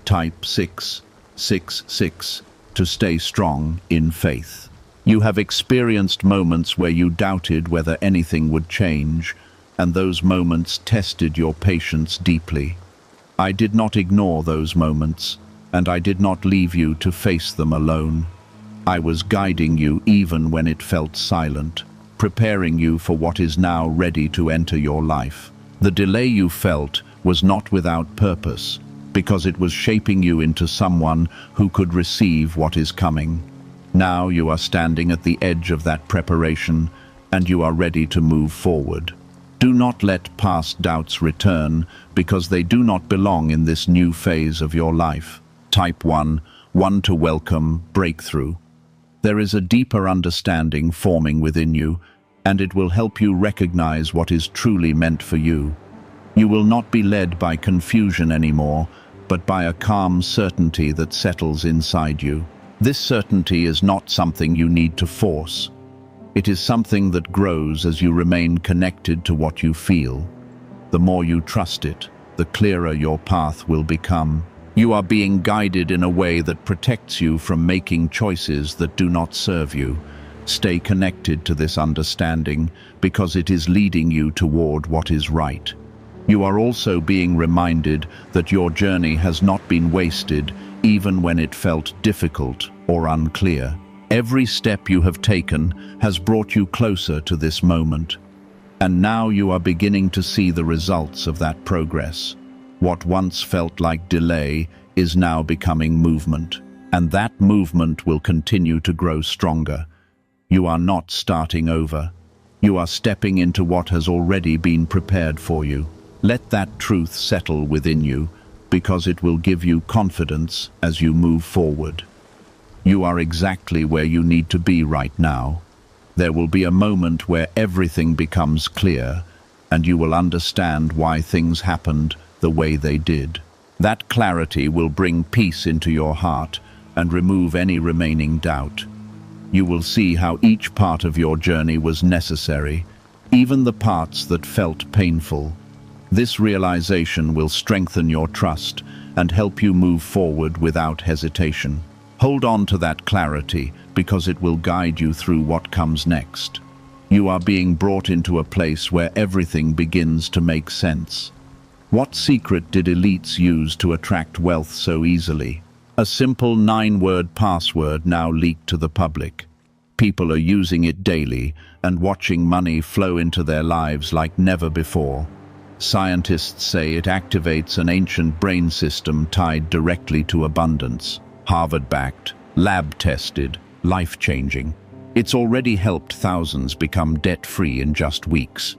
Type 666 to stay strong in faith. You have experienced moments where you doubted whether anything would change, and those moments tested your patience deeply. I did not ignore those moments, and I did not leave you to face them alone. I was guiding you even when it felt silent, preparing you for what is now ready to enter your life. The delay you felt was not without purpose, because it was shaping you into someone who could receive what is coming. Now you are standing at the edge of that preparation, and you are ready to move forward. Do not let past doubts return, because they do not belong in this new phase of your life. Type 1 to welcome breakthrough. There is a deeper understanding forming within you, and it will help you recognize what is truly meant for you. You will not be led by confusion anymore, but by a calm certainty that settles inside you. This certainty is not something you need to force. It is something that grows as you remain connected to what you feel. The more you trust it, the clearer your path will become. You are being guided in a way that protects you from making choices that do not serve you. Stay connected to this understanding because it is leading you toward what is right. You are also being reminded that your journey has not been wasted, even when it felt difficult or unclear. Every step you have taken has brought you closer to this moment. And now you are beginning to see the results of that progress. What once felt like delay is now becoming movement, and that movement will continue to grow stronger. You are not starting over. You are stepping into what has already been prepared for you. Let that truth settle within you, because it will give you confidence as you move forward. You are exactly where you need to be right now. There will be a moment where everything becomes clear, and you will understand why things happened the way they did. That clarity will bring peace into your heart and remove any remaining doubt. You will see how each part of your journey was necessary, even the parts that felt painful. This realization will strengthen your trust and help you move forward without hesitation. Hold on to that clarity, because it will guide you through what comes next. You are being brought into a place where everything begins to make sense. What secret did elites use to attract wealth so easily? A simple 9-word password now leaked to the public. People are using it daily and watching money flow into their lives like never before. Scientists say it activates an ancient brain system tied directly to abundance. Harvard-backed, lab-tested, life-changing. It's already helped thousands become debt-free in just weeks.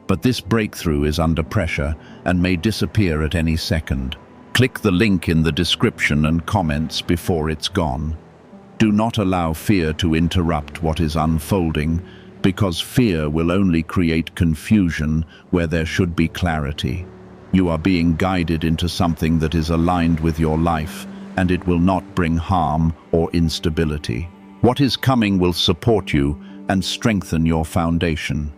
But this breakthrough is under pressure and may disappear at any second. Click the link in the description and comments before it's gone. Do not allow fear to interrupt what is unfolding, because fear will only create confusion where there should be clarity. You are being guided into something that is aligned with your life, and it will not bring harm or instability. What is coming will support you and strengthen your foundation.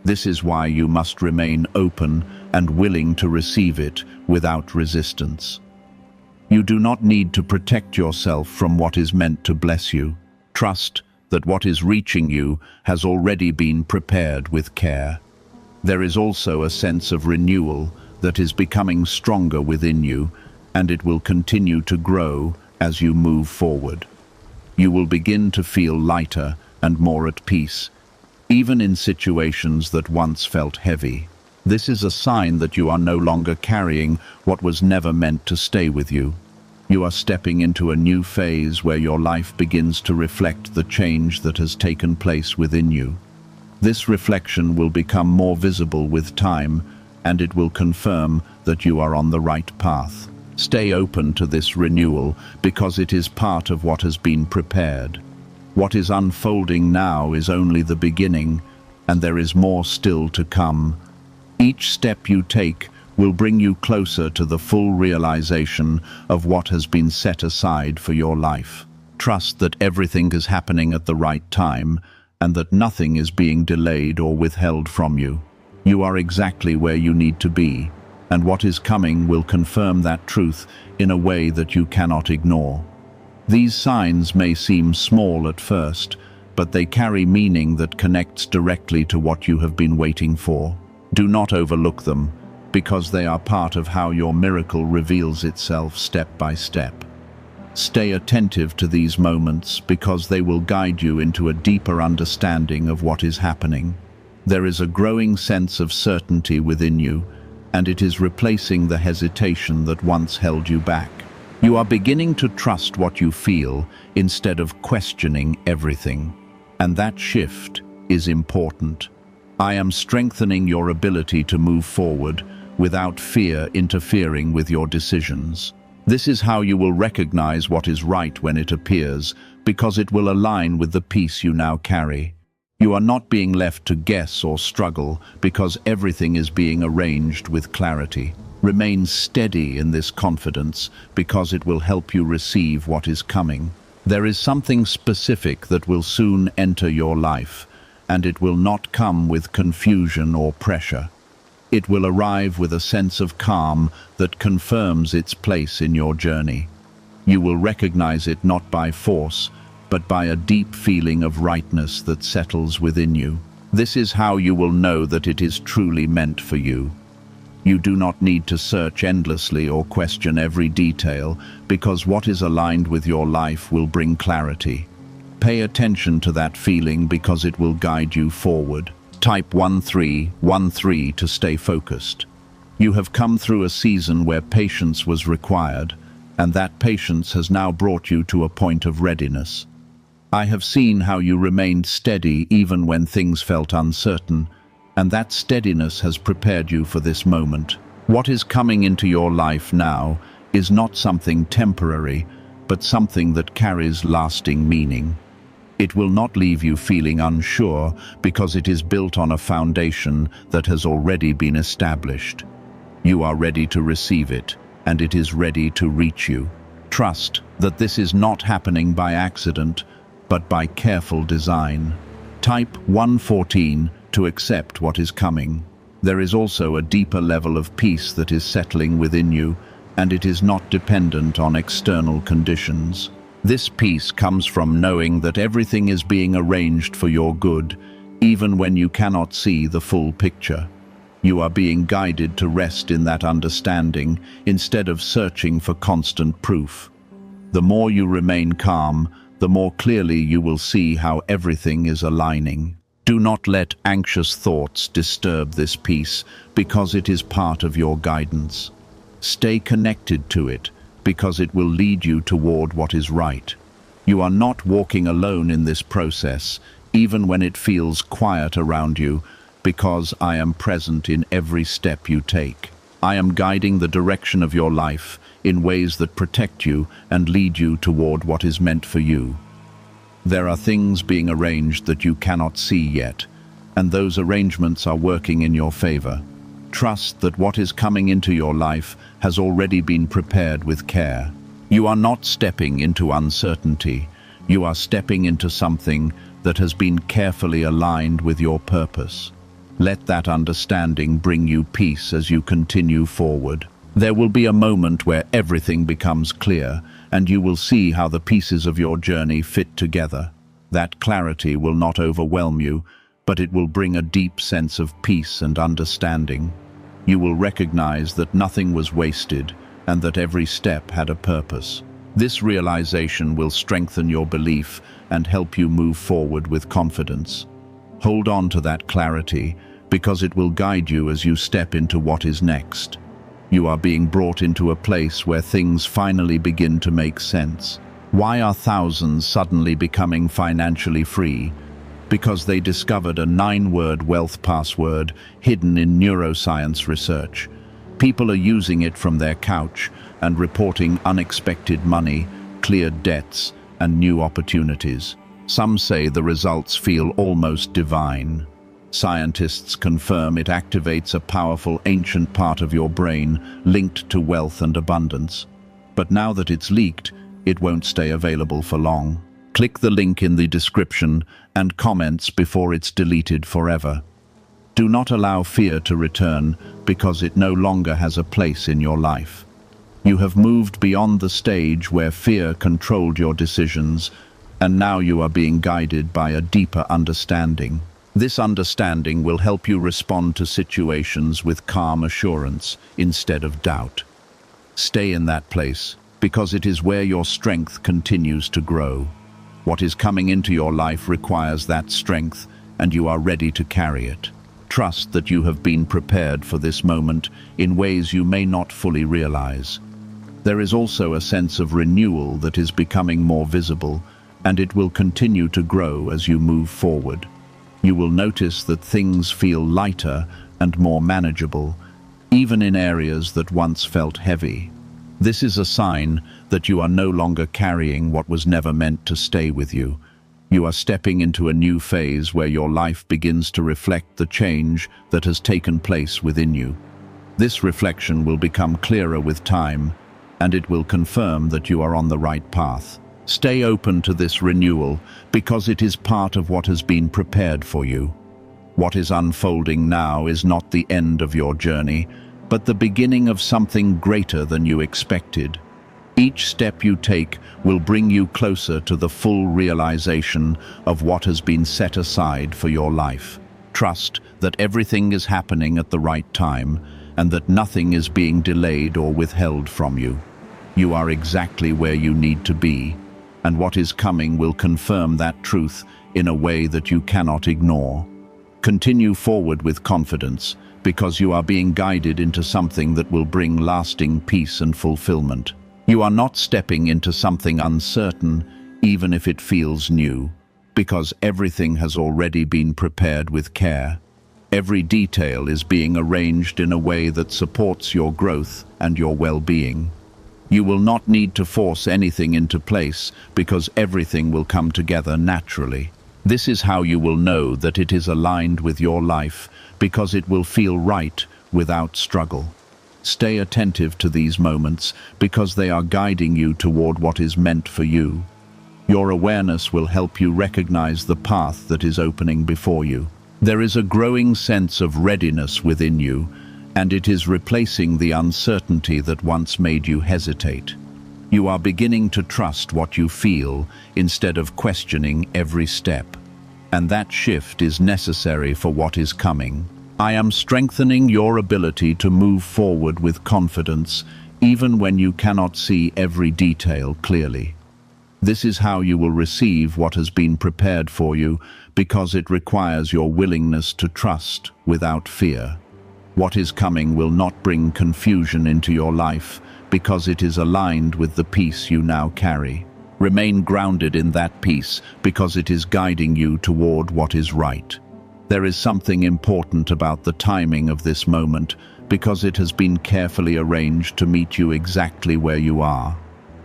This is why you must remain open and willing to receive it without resistance. You do not need to protect yourself from what is meant to bless you. Trust that what is reaching you has already been prepared with care. There is also a sense of renewal that is becoming stronger within you, and it will continue to grow as you move forward. You will begin to feel lighter and more at peace, even in situations that once felt heavy. This is a sign that you are no longer carrying what was never meant to stay with you. You are stepping into a new phase where your life begins to reflect the change that has taken place within you. This reflection will become more visible with time, and it will confirm that you are on the right path. Stay open to this renewal, because it is part of what has been prepared. What is unfolding now is only the beginning, and there is more still to come. Each step you take will bring you closer to the full realization of what has been set aside for your life. Trust that everything is happening at the right time, and that nothing is being delayed or withheld from you. You are exactly where you need to be, and what is coming will confirm that truth in a way that you cannot ignore. These signs may seem small at first, but they carry meaning that connects directly to what you have been waiting for. Do not overlook them, because they are part of how your miracle reveals itself step by step. Stay attentive to these moments, because they will guide you into a deeper understanding of what is happening. There is a growing sense of certainty within you, and it is replacing the hesitation that once held you back. You are beginning to trust what you feel instead of questioning everything. And that shift is important. I am strengthening your ability to move forward without fear interfering with your decisions. This is how you will recognize what is right when it appears, because it will align with the peace you now carry. You are not being left to guess or struggle, because everything is being arranged with clarity. Remain steady in this confidence, because it will help you receive what is coming. There is something specific that will soon enter your life, and it will not come with confusion or pressure. It will arrive with a sense of calm that confirms its place in your journey. You will recognize it not by force, but by a deep feeling of rightness that settles within you. This is how you will know that it is truly meant for you. You do not need to search endlessly or question every detail, because what is aligned with your life will bring clarity. Pay attention to that feeling because it will guide you forward. Type 1313 to stay focused. You have come through a season where patience was required, and that patience has now brought you to a point of readiness. I have seen how you remained steady even when things felt uncertain, and that steadiness has prepared you for this moment. What is coming into your life now is not something temporary, but something that carries lasting meaning. It will not leave you feeling unsure because it is built on a foundation that has already been established. You are ready to receive it, and it is ready to reach you. Trust that this is not happening by accident, but by careful design. Type 114 to accept what is coming. There is also a deeper level of peace that is settling within you, and it is not dependent on external conditions. This peace comes from knowing that everything is being arranged for your good, even when you cannot see the full picture. You are being guided to rest in that understanding instead of searching for constant proof. The more you remain calm, the more clearly you will see how everything is aligning. Do not let anxious thoughts disturb this peace, because it is part of your guidance. Stay connected to it, because it will lead you toward what is right. You are not walking alone in this process, even when it feels quiet around you, because I am present in every step you take. I am guiding the direction of your life in ways that protect you and lead you toward what is meant for you. There are things being arranged that you cannot see yet, and those arrangements are working in your favor. Trust that what is coming into your life has already been prepared with care. You are not stepping into uncertainty. You are stepping into something that has been carefully aligned with your purpose. Let that understanding bring you peace as you continue forward. There will be a moment where everything becomes clear, and you will see how the pieces of your journey fit together. That clarity will not overwhelm you, but it will bring a deep sense of peace and understanding. You will recognize that nothing was wasted and that every step had a purpose. This realization will strengthen your belief and help you move forward with confidence. Hold on to that clarity, because it will guide you as you step into what is next. You are being brought into a place where things finally begin to make sense. Why are thousands suddenly becoming financially free? Because they discovered a 9-word wealth password hidden in neuroscience research. People are using it from their couch and reporting unexpected money, cleared debts, and new opportunities. Some say the results feel almost divine. Scientists confirm it activates a powerful ancient part of your brain linked to wealth and abundance. But now that it's leaked, it won't stay available for long. Click the link in the description and comments before it's deleted forever. Do not allow fear to return, because it no longer has a place in your life. You have moved beyond the stage where fear controlled your decisions, and now you are being guided by a deeper understanding. This understanding will help you respond to situations with calm assurance instead of doubt. Stay in that place, because it is where your strength continues to grow. What is coming into your life requires that strength, and you are ready to carry it. Trust that you have been prepared for this moment in ways you may not fully realize. There is also a sense of renewal that is becoming more visible, and it will continue to grow as you move forward. You will notice that things feel lighter and more manageable, even in areas that once felt heavy. This is a sign that you are no longer carrying what was never meant to stay with you. You are stepping into a new phase where your life begins to reflect the change that has taken place within you. This reflection will become clearer with time, and it will confirm that you are on the right path. Stay open to this renewal, because it is part of what has been prepared for you. What is unfolding now is not the end of your journey, but the beginning of something greater than you expected. Each step you take will bring you closer to the full realization of what has been set aside for your life. Trust that everything is happening at the right time, and that nothing is being delayed or withheld from you. You are exactly where you need to be, and what is coming will confirm that truth in a way that you cannot ignore. Continue forward with confidence, because you are being guided into something that will bring lasting peace and fulfillment. You are not stepping into something uncertain, even if it feels new, because everything has already been prepared with care. Every detail is being arranged in a way that supports your growth and your well-being. You will not need to force anything into place, because everything will come together naturally. This is how you will know that it is aligned with your life, because it will feel right without struggle. Stay attentive to these moments, because they are guiding you toward what is meant for you. Your awareness will help you recognize the path that is opening before you. There is a growing sense of readiness within you, and it is replacing the uncertainty that once made you hesitate. You are beginning to trust what you feel instead of questioning every step. And that shift is necessary for what is coming. I am strengthening your ability to move forward with confidence, even when you cannot see every detail clearly. This is how you will receive what has been prepared for you, because it requires your willingness to trust without fear. What is coming will not bring confusion into your life, because it is aligned with the peace you now carry. Remain grounded in that peace, because it is guiding you toward what is right. There is something important about the timing of this moment, because it has been carefully arranged to meet you exactly where you are.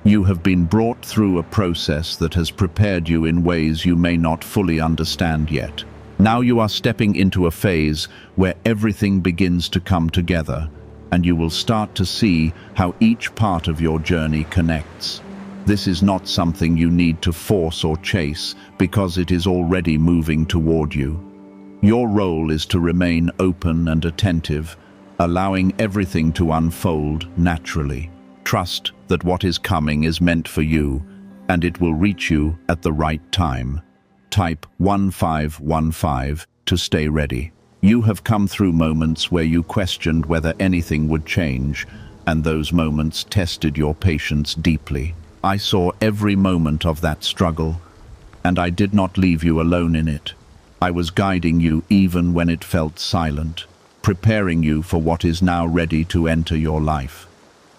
You have been brought through a process that has prepared you in ways you may not fully understand yet. Now you are stepping into a phase where everything begins to come together, and you will start to see how each part of your journey connects. This is not something you need to force or chase, because it is already moving toward you. Your role is to remain open and attentive, allowing everything to unfold naturally. Trust that what is coming is meant for you, and it will reach you at the right time. Type 1515 to stay ready. You have come through moments where you questioned whether anything would change, and those moments tested your patience deeply. I saw every moment of that struggle, and I did not leave you alone in it. I was guiding you even when it felt silent, preparing you for what is now ready to enter your life.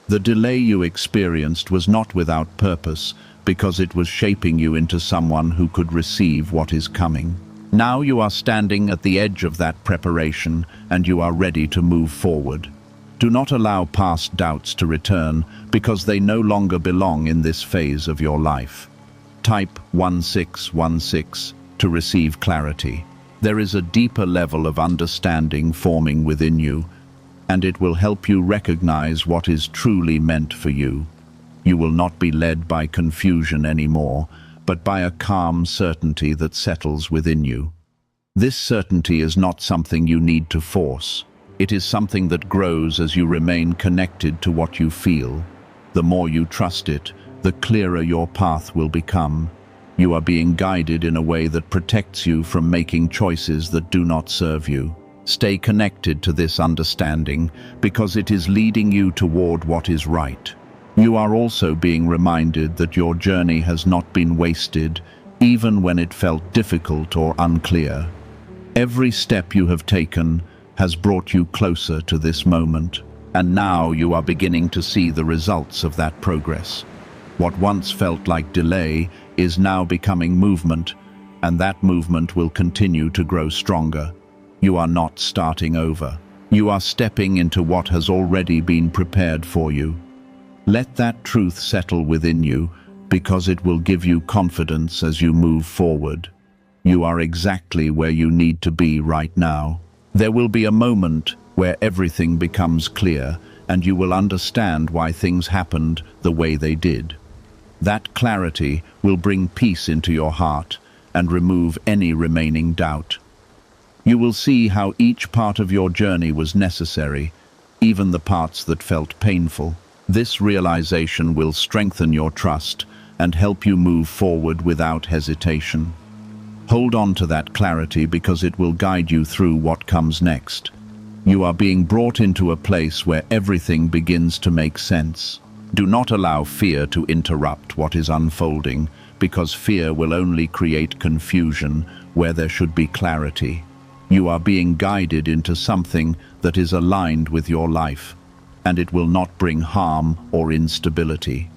The delay you experienced was not without purpose, because it was shaping you into someone who could receive what is coming. Now you are standing at the edge of that preparation, and you are ready to move forward. Do not allow past doubts to return, because they no longer belong in this phase of your life. Type 1616 to receive clarity. There is a deeper level of understanding forming within you, and it will help you recognize what is truly meant for you. You will not be led by confusion anymore, but by a calm certainty that settles within you. This certainty is not something you need to force. It is something that grows as you remain connected to what you feel. The more you trust it, the clearer your path will become. You are being guided in a way that protects you from making choices that do not serve you. Stay connected to this understanding, because it is leading you toward what is right. You are also being reminded that your journey has not been wasted, even when it felt difficult or unclear. Every step you have taken has brought you closer to this moment, and now you are beginning to see the results of that progress. What once felt like delay is now becoming movement, and that movement will continue to grow stronger. You are not starting over. You are stepping into what has already been prepared for you. Let that truth settle within you, because it will give you confidence as you move forward. You are exactly where you need to be right now. There will be a moment where everything becomes clear, and you will understand why things happened the way they did. That clarity will bring peace into your heart and remove any remaining doubt. You will see how each part of your journey was necessary, even the parts that felt painful. This realization will strengthen your trust and help you move forward without hesitation. Hold on to that clarity, because it will guide you through what comes next. You are being brought into a place where everything begins to make sense. Do not allow fear to interrupt what is unfolding, because fear will only create confusion where there should be clarity. You are being guided into something that is aligned with your life, and it will not bring harm or instability.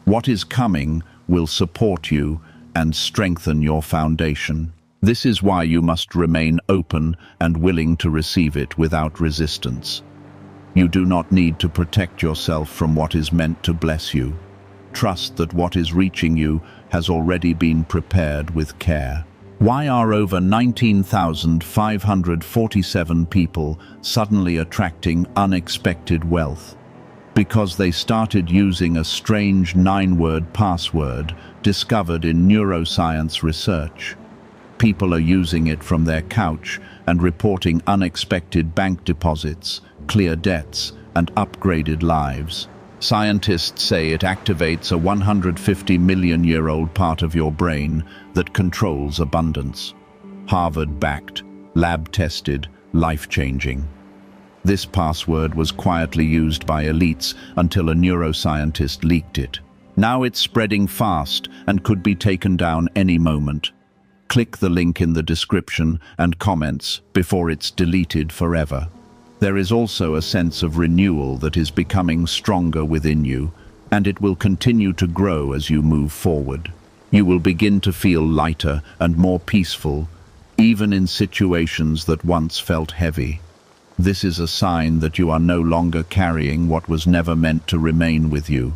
What is coming will support you and strengthen your foundation. This is why you must remain open and willing to receive it without resistance. You do not need to protect yourself from what is meant to bless you. Trust that what is reaching you has already been prepared with care. Why are over 19,547 people suddenly attracting unexpected wealth? Because they started using a strange 9-word password discovered in neuroscience research. People are using it from their couch and reporting unexpected bank deposits, clear debts, and upgraded lives. Scientists say it activates a 150 million-year-old part of your brain that controls abundance. Harvard-backed, lab-tested, life-changing. This password was quietly used by elites until a neuroscientist leaked it. Now it's spreading fast and could be taken down any moment. Click the link in the description and comments before it's deleted forever. There is also a sense of renewal that is becoming stronger within you, and it will continue to grow as you move forward. You will begin to feel lighter and more peaceful, even in situations that once felt heavy. This is a sign that you are no longer carrying what was never meant to remain with you.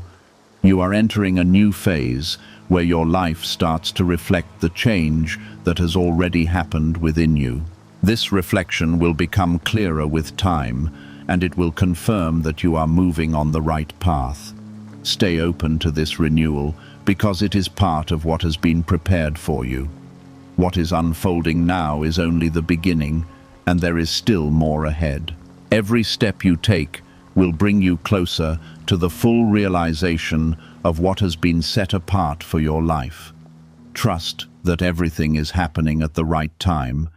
You are entering a new phase where your life starts to reflect the change that has already happened within you. This reflection will become clearer with time, and it will confirm that you are moving on the right path. Stay open to this renewal because it is part of what has been prepared for you. What is unfolding now is only the beginning, and there is still more ahead. Every step you take will bring you closer to the full realization of what has been set apart for your life. Trust that everything is happening at the right time,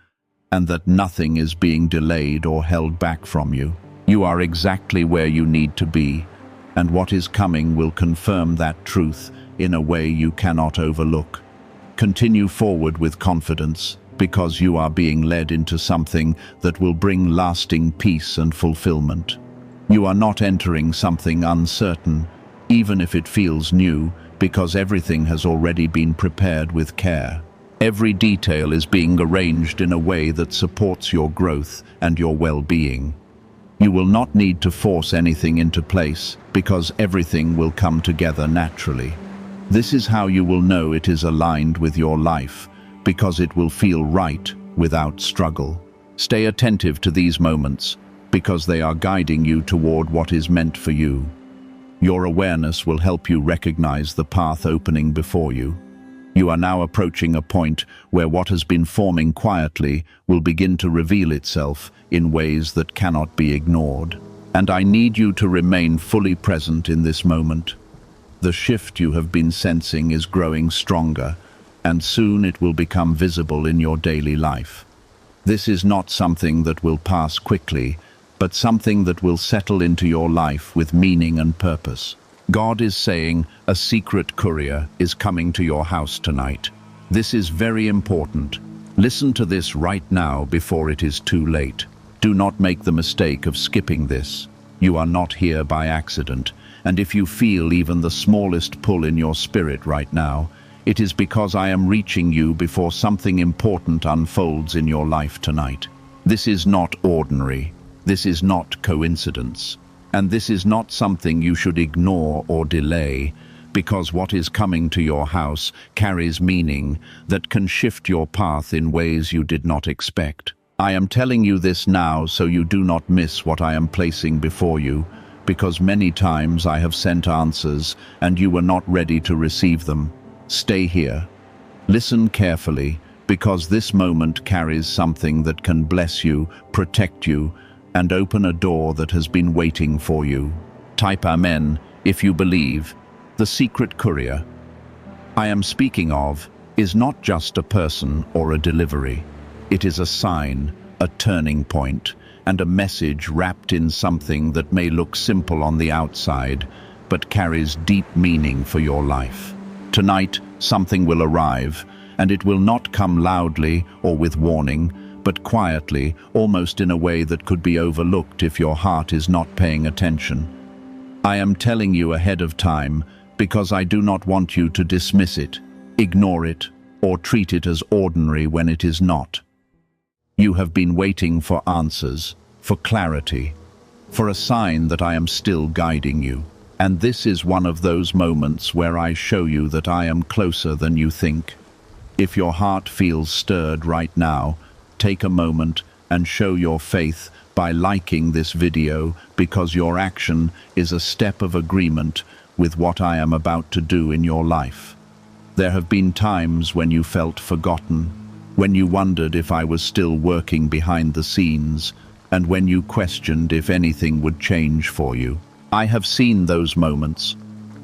and that nothing is being delayed or held back from you. You are exactly where you need to be, and what is coming will confirm that truth in a way you cannot overlook. Continue forward with confidence, because you are being led into something that will bring lasting peace and fulfillment. You are not entering something uncertain, even if it feels new, because everything has already been prepared with care. Every detail is being arranged in a way that supports your growth and your well-being. You will not need to force anything into place, because everything will come together naturally. This is how you will know it is aligned with your life, because it will feel right without struggle. Stay attentive to these moments, because they are guiding you toward what is meant for you. Your awareness will help you recognize the path opening before you. You are now approaching a point where what has been forming quietly will begin to reveal itself in ways that cannot be ignored. And I need you to remain fully present in this moment. The shift you have been sensing is growing stronger, and soon it will become visible in your daily life. This is not something that will pass quickly, but something that will settle into your life with meaning and purpose. God is saying a secret courier is coming to your house tonight. This is very important. Listen to this right now before it is too late. Do not make the mistake of skipping this. You are not here by accident, and if you feel even the smallest pull in your spirit right now, it is because I am reaching you before something important unfolds in your life tonight. This is not ordinary. This is not coincidence. And this is not something you should ignore or delay, because what is coming to your house carries meaning that can shift your path in ways you did not expect. I am telling you this now so you do not miss what I am placing before you, because many times I have sent answers and you were not ready to receive them. Stay here. Listen carefully, because this moment carries something that can bless you, protect you, and open a door that has been waiting for you. Type Amen if you believe. The secret courier I am speaking of is not just a person or a delivery. It is a sign, a turning point, and a message wrapped in something that may look simple on the outside, but carries deep meaning for your life. Tonight, something will arrive, and it will not come loudly or with warning, but quietly, almost in a way that could be overlooked if your heart is not paying attention. I am telling you ahead of time because I do not want you to dismiss it, ignore it, or treat it as ordinary when it is not. You have been waiting for answers, for clarity, for a sign that I am still guiding you. And this is one of those moments where I show you that I am closer than you think. If your heart feels stirred right now, take a moment and show your faith by liking this video, because your action is a step of agreement with what I am about to do in your life. There have been times when you felt forgotten, when you wondered if I was still working behind the scenes, and when you questioned if anything would change for you. I have seen those moments.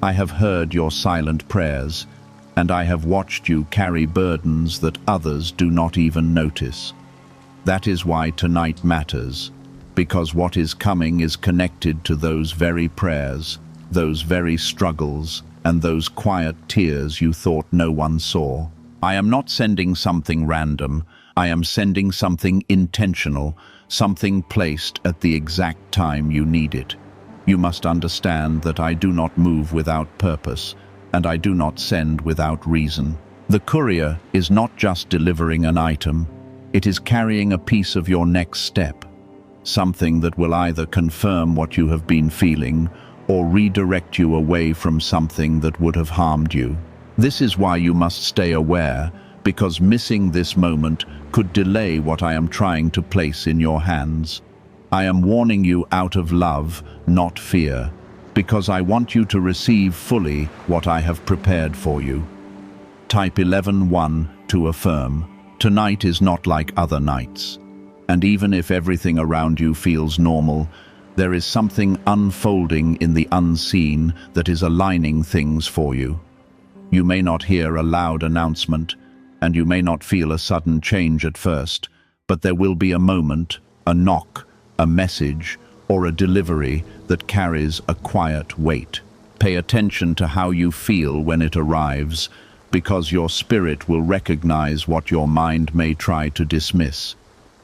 I have heard your silent prayers, and I have watched you carry burdens that others do not even notice. That is why tonight matters, because what is coming is connected to those very prayers, those very struggles, and those quiet tears you thought no one saw. I am not sending something random. I am sending something intentional, something placed at the exact time you need it. You must understand that I do not move without purpose, and I do not send without reason. The courier is not just delivering an item, it is carrying a piece of your next step, something that will either confirm what you have been feeling or redirect you away from something that would have harmed you. This is why you must stay aware, because missing this moment could delay what I am trying to place in your hands. I am warning you out of love, not fear, because I want you to receive fully what I have prepared for you. Type 11:1 to affirm. Tonight is not like other nights. And even if everything around you feels normal, there is something unfolding in the unseen that is aligning things for you. You may not hear a loud announcement, and you may not feel a sudden change at first, but there will be a moment, a knock, a message, or a delivery that carries a quiet weight. Pay attention to how you feel when it arrives, because your spirit will recognize what your mind may try to dismiss.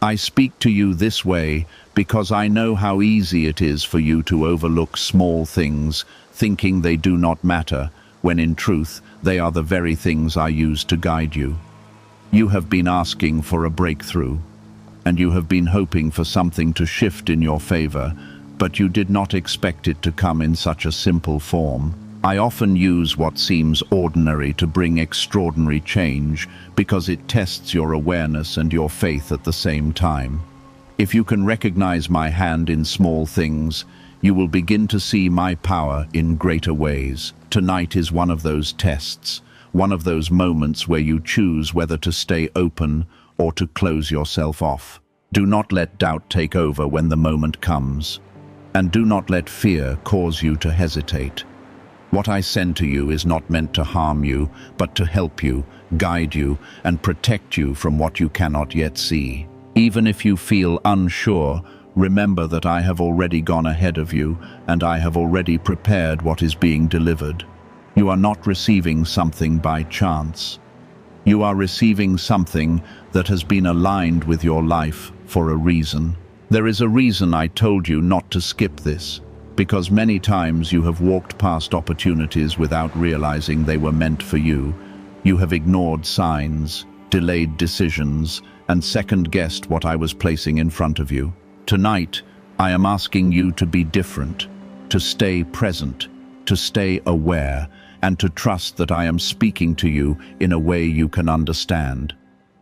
I speak to you this way because I know how easy it is for you to overlook small things, thinking they do not matter, when in truth they are the very things I use to guide you. You have been asking for a breakthrough, and you have been hoping for something to shift in your favor, but you did not expect it to come in such a simple form. I often use what seems ordinary to bring extraordinary change because it tests your awareness and your faith at the same time. If you can recognize my hand in small things, you will begin to see my power in greater ways. Tonight is one of those tests, one of those moments where you choose whether to stay open or to close yourself off. Do not let doubt take over when the moment comes, and do not let fear cause you to hesitate. What I send to you is not meant to harm you, but to help you, guide you, and protect you from what you cannot yet see. Even if you feel unsure, remember that I have already gone ahead of you, and I have already prepared what is being delivered. You are not receiving something by chance. You are receiving something that has been aligned with your life for a reason. There is a reason I told you not to skip this, because many times you have walked past opportunities without realizing they were meant for you. You have ignored signs, delayed decisions, and second-guessed what I was placing in front of you. Tonight, I am asking you to be different, to stay present, to stay aware, and to trust that I am speaking to you in a way you can understand.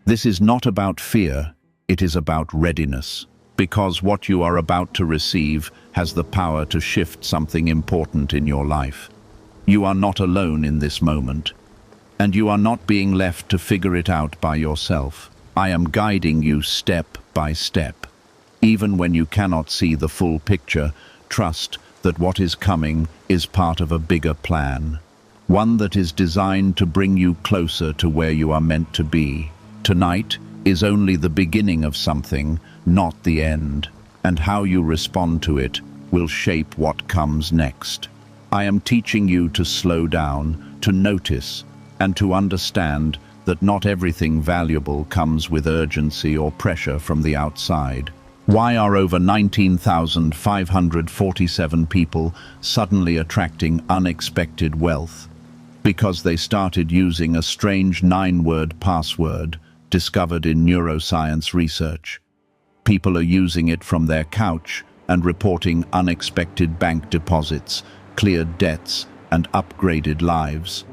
This is not about fear, it is about readiness, because what you are about to receive has the power to shift something important in your life. You are not alone in this moment, and you are not being left to figure it out by yourself. I am guiding you step by step. Even when you cannot see the full picture, trust that what is coming is part of a bigger plan, one that is designed to bring you closer to where you are meant to be. Tonight is only the beginning of something, not the end. and how you respond to it will shape what comes next. I am teaching you to slow down, to notice, and to understand that not everything valuable comes with urgency or pressure from the outside. Why are over 19,547 people suddenly attracting unexpected wealth? Because they started using a strange 9-word password discovered in neuroscience research. People are using it from their couch and reporting unexpected bank deposits, cleared debts, and upgraded lives.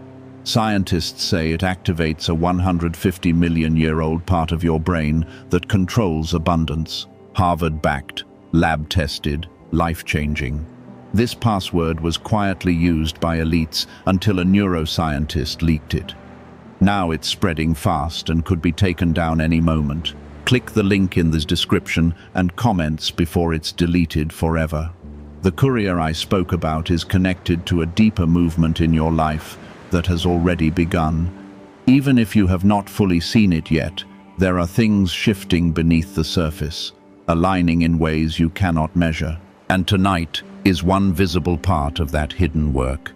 Scientists say it activates a 150 million-year-old part of your brain that controls abundance. Harvard-backed, lab-tested, life-changing. This password was quietly used by elites until a neuroscientist leaked it. Now it's spreading fast and could be taken down any moment. Click the link in the description and comments before it's deleted forever. The courier I spoke about is connected to a deeper movement in your life that has already begun. Even if you have not fully seen it yet, there are things shifting beneath the surface, aligning in ways you cannot measure. And tonight is one visible part of that hidden work.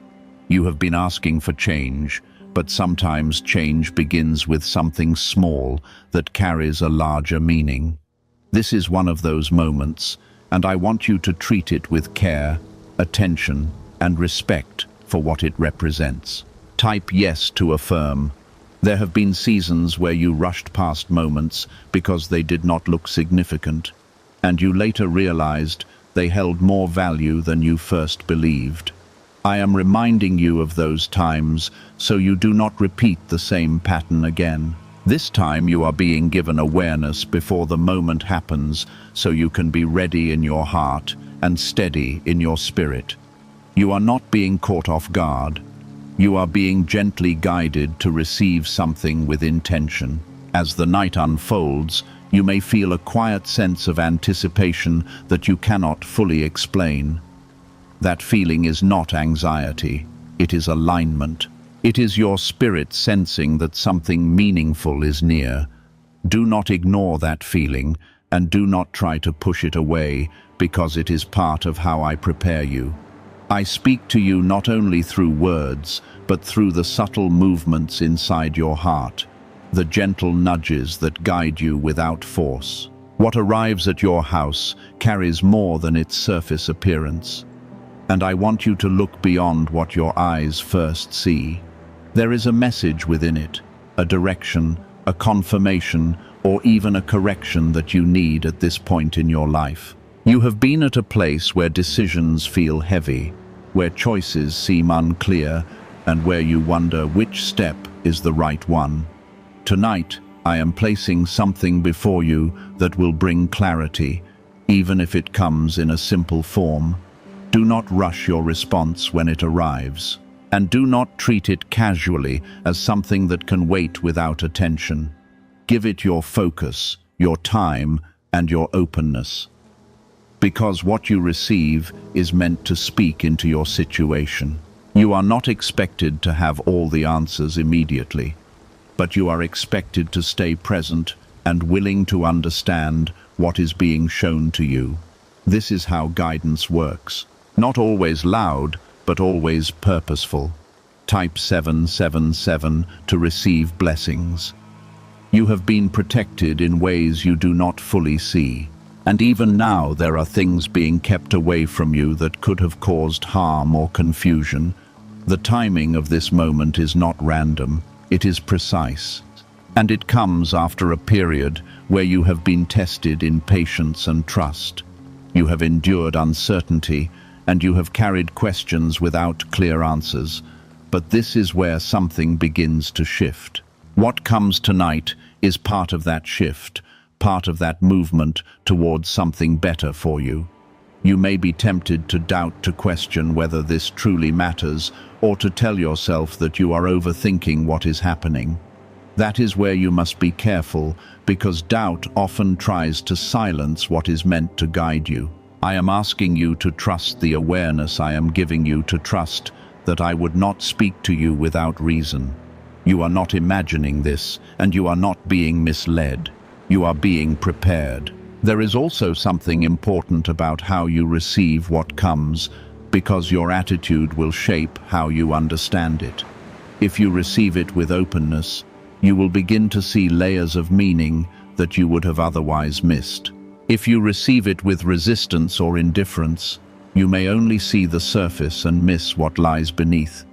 You have been asking for change, but sometimes change begins with something small that carries a larger meaning. This is one of those moments, and I want you to treat it with care, attention, and respect for what it represents. Type yes to affirm. There have been seasons where you rushed past moments because they did not look significant, and you later realized they held more value than you first believed. I am reminding you of those times so you do not repeat the same pattern again. This time you are being given awareness before the moment happens so you can be ready in your heart and steady in your spirit. You are not being caught off guard. You are being gently guided to receive something with intention. As the night unfolds, you may feel a quiet sense of anticipation that you cannot fully explain. That feeling is not anxiety, it is alignment. It is your spirit sensing that something meaningful is near. Do not ignore that feeling, and do not try to push it away, because it is part of how I prepare you. I speak to you not only through words, but through the subtle movements inside your heart, the gentle nudges that guide you without force. What arrives at your house carries more than its surface appearance. And I want you to look beyond what your eyes first see. There is a message within it, a direction, a confirmation, or even a correction that you need at this point in your life. You have been at a place where decisions feel heavy, where choices seem unclear, and where you wonder which step is the right one. Tonight, I am placing something before you that will bring clarity, even if it comes in a simple form. Do not rush your response when it arrives, and do not treat it casually as something that can wait without attention. Give it your focus, your time, and your openness. Because what you receive is meant to speak into your situation. You are not expected to have all the answers immediately, but you are expected to stay present and willing to understand what is being shown to you. This is how guidance works. Not always loud, but always purposeful. Type 777 to receive blessings. You have been protected in ways you do not fully see. And even now there are things being kept away from you that could have caused harm or confusion. The timing of this moment is not random, it is precise. And it comes after a period where you have been tested in patience and trust. You have endured uncertainty, and you have carried questions without clear answers. But this is where something begins to shift. What comes tonight is part of that shift, part of that movement towards something better for you. You may be tempted to doubt, to question whether this truly matters, or to tell yourself that you are overthinking what is happening. That is where you must be careful, because doubt often tries to silence what is meant to guide you. I am asking you to trust the awareness I am giving you, to trust that I would not speak to you without reason. You are not imagining this, and you are not being misled. You are being prepared. There is also something important about how you receive what comes, because your attitude will shape how you understand it. If you receive it with openness, you will begin to see layers of meaning that you would have otherwise missed. If you receive it with resistance or indifference, you may only see the surface and miss what lies beneath.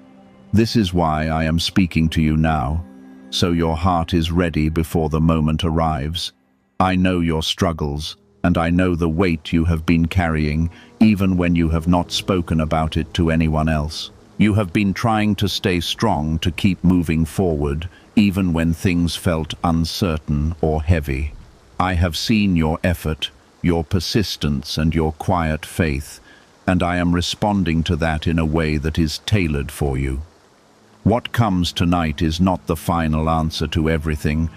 This is why I am speaking to you now, so your heart is ready before the moment arrives. I know your struggles, and I know the weight you have been carrying, even when you have not spoken about it to anyone else. You have been trying to stay strong to keep moving forward, even when things felt uncertain or heavy. I have seen your effort, your persistence, and your quiet faith, and I am responding to that in a way that is tailored for you. What comes tonight is not the final answer to everything,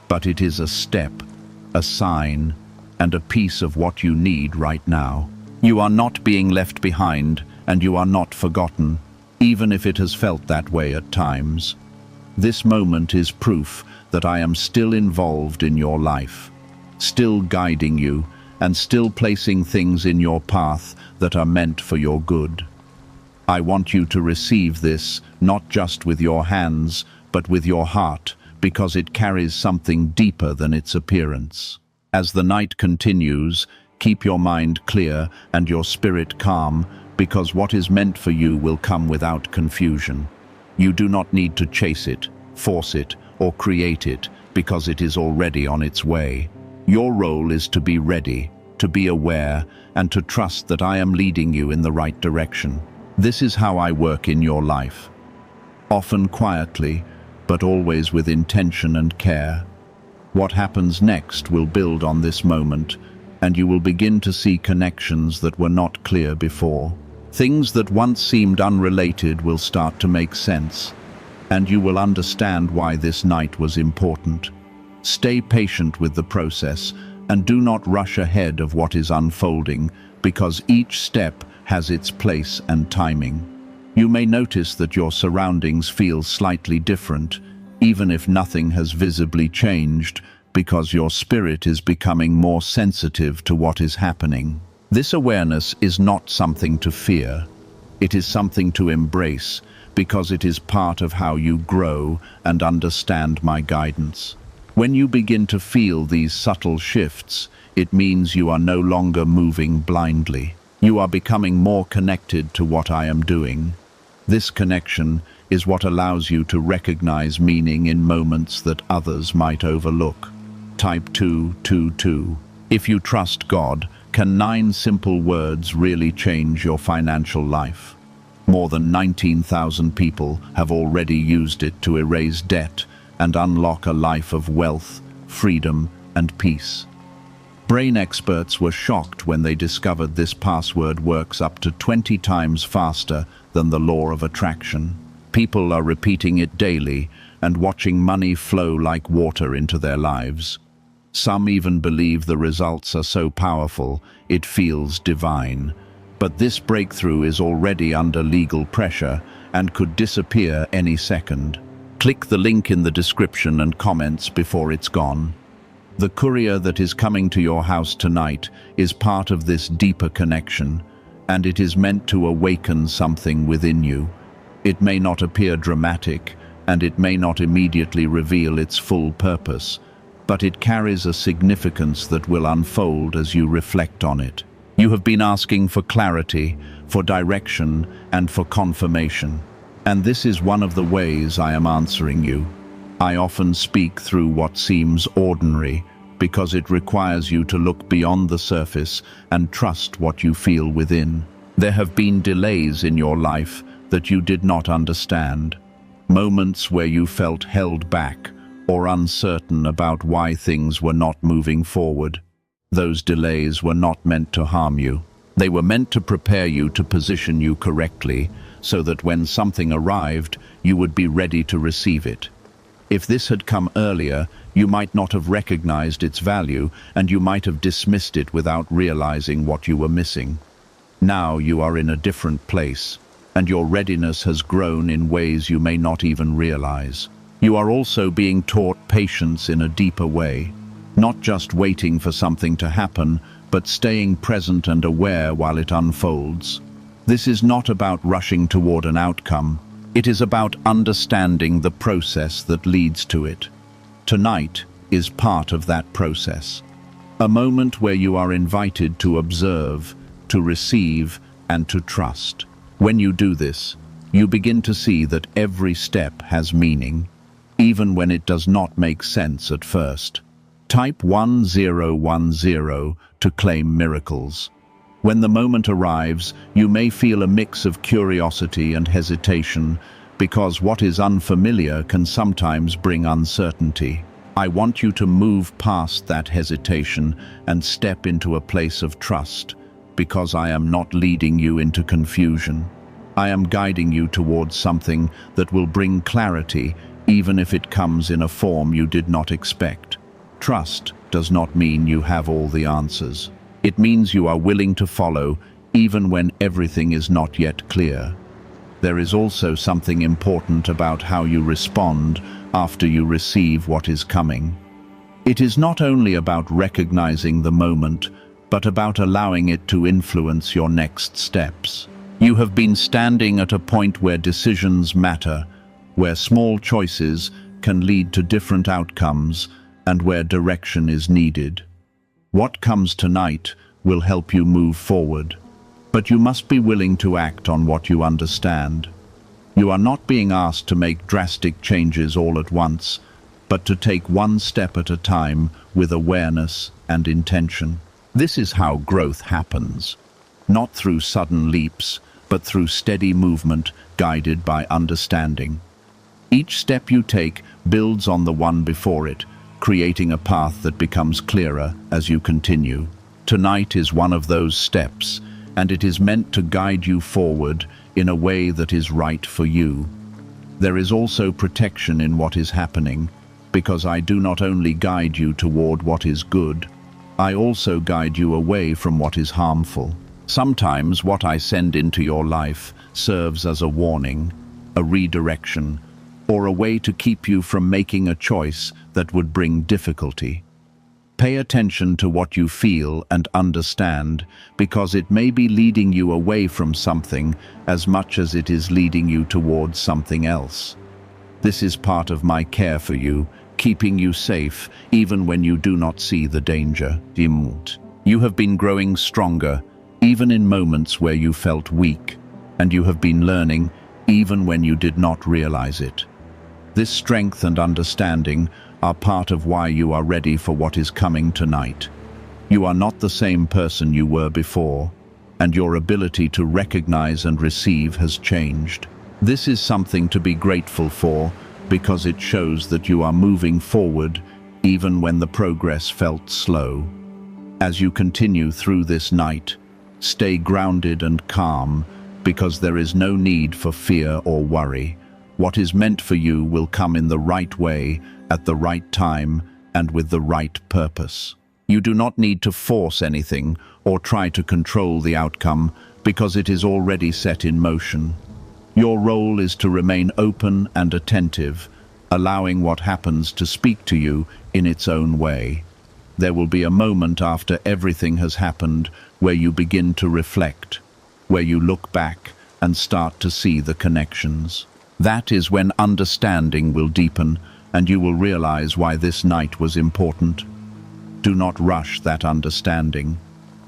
but it is a step, a sign, and a piece of what you need right now. You are not being left behind, and you are not forgotten, even if it has felt that way at times. This moment is proof that I am still involved in your life, still guiding you, and still placing things in your path that are meant for your good. I want you to receive this, not just with your hands, but with your heart, because it carries something deeper than its appearance. As the night continues, keep your mind clear and your spirit calm, because what is meant for you will come without confusion. You do not need to chase it, force it, or create it, because it is already on its way. Your role is to be ready, to be aware, and to trust that I am leading you in the right direction. This is how I work in your life. Often quietly, but always with intention and care. What happens next will build on this moment, and you will begin to see connections that were not clear before. Things that once seemed unrelated will start to make sense, and you will understand why this night was important. Stay patient with the process, and do not rush ahead of what is unfolding, because each step has its place and timing. You may notice that your surroundings feel slightly different, even if nothing has visibly changed, because your spirit is becoming more sensitive to what is happening. This awareness is not something to fear. It is something to embrace, because it is part of how you grow and understand my guidance. When you begin to feel these subtle shifts, it means you are no longer moving blindly. You are becoming more connected to what I am doing. This connection is what allows you to recognize meaning in moments that others might overlook. Type 222. If you trust God, can 9 simple words really change your financial life? More than 19,000 people have already used it to erase debt and unlock a life of wealth, freedom, and peace. Brain experts were shocked when they discovered this password works up to 20 times faster than the law of attraction. People are repeating it daily and watching money flow like water into their lives. Some even believe the results are so powerful, it feels divine. But this breakthrough is already under legal pressure and could disappear any second. Click the link in the description and comments before it's gone. The courier that is coming to your house tonight is part of this deeper connection, and it is meant to awaken something within you. It may not appear dramatic, and it may not immediately reveal its full purpose, but it carries a significance that will unfold as you reflect on it. You have been asking for clarity, for direction, and for confirmation. And this is one of the ways I am answering you. I often speak through what seems ordinary, because it requires you to look beyond the surface and trust what you feel within. There have been delays in your life that you did not understand, moments where you felt held back or uncertain about why things were not moving forward. Those delays were not meant to harm you. They were meant to prepare you, to position you correctly, so that when something arrived, you would be ready to receive it. If this had come earlier, you might not have recognized its value, and you might have dismissed it without realizing what you were missing. Now you are in a different place, and your readiness has grown in ways you may not even realize. You are also being taught patience in a deeper way. Not just waiting for something to happen, but staying present and aware while it unfolds. This is not about rushing toward an outcome. It is about understanding the process that leads to it. Tonight is part of that process. A moment where you are invited to observe, to receive, and to trust. When you do this, you begin to see that every step has meaning, even when it does not make sense at first. Type 1010 to claim miracles. When the moment arrives, you may feel a mix of curiosity and hesitation, because what is unfamiliar can sometimes bring uncertainty. I want you to move past that hesitation and step into a place of trust, because I am not leading you into confusion. I am guiding you towards something that will bring clarity, even if it comes in a form you did not expect. Trust does not mean you have all the answers. It means you are willing to follow, even when everything is not yet clear. There is also something important about how you respond after you receive what is coming. It is not only about recognizing the moment, but about allowing it to influence your next steps. You have been standing at a point where decisions matter, where small choices can lead to different outcomes, and where direction is needed. What comes tonight will help you move forward, but you must be willing to act on what you understand. You are not being asked to make drastic changes all at once, but to take one step at a time with awareness and intention. This is how growth happens, not through sudden leaps, but through steady movement guided by understanding. Each step you take builds on the one before it, creating a path that becomes clearer as you continue. Tonight is one of those steps, and it is meant to guide you forward in a way that is right for you. There is also protection in what is happening, because I do not only guide you toward what is good, I also guide you away from what is harmful. Sometimes what I send into your life serves as a warning, a redirection, or a way to keep you from making a choice that would bring difficulty. Pay attention to what you feel and understand, because it may be leading you away from something as much as it is leading you towards something else. This is part of my care for you, keeping you safe even when you do not see the danger. You have been growing stronger, even in moments where you felt weak, and you have been learning even when you did not realize it. This strength and understanding are part of why you are ready for what is coming tonight. You are not the same person you were before, and your ability to recognize and receive has changed. This is something to be grateful for, because it shows that you are moving forward even when the progress felt slow. As you continue through this night, stay grounded and calm, because there is no need for fear or worry. What is meant for you will come in the right way, at the right time, and with the right purpose. You do not need to force anything or try to control the outcome, because it is already set in motion. Your role is to remain open and attentive, allowing what happens to speak to you in its own way. There will be a moment after everything has happened where you begin to reflect, where you look back and start to see the connections. That is when understanding will deepen, and you will realize why this night was important. Do not rush that understanding.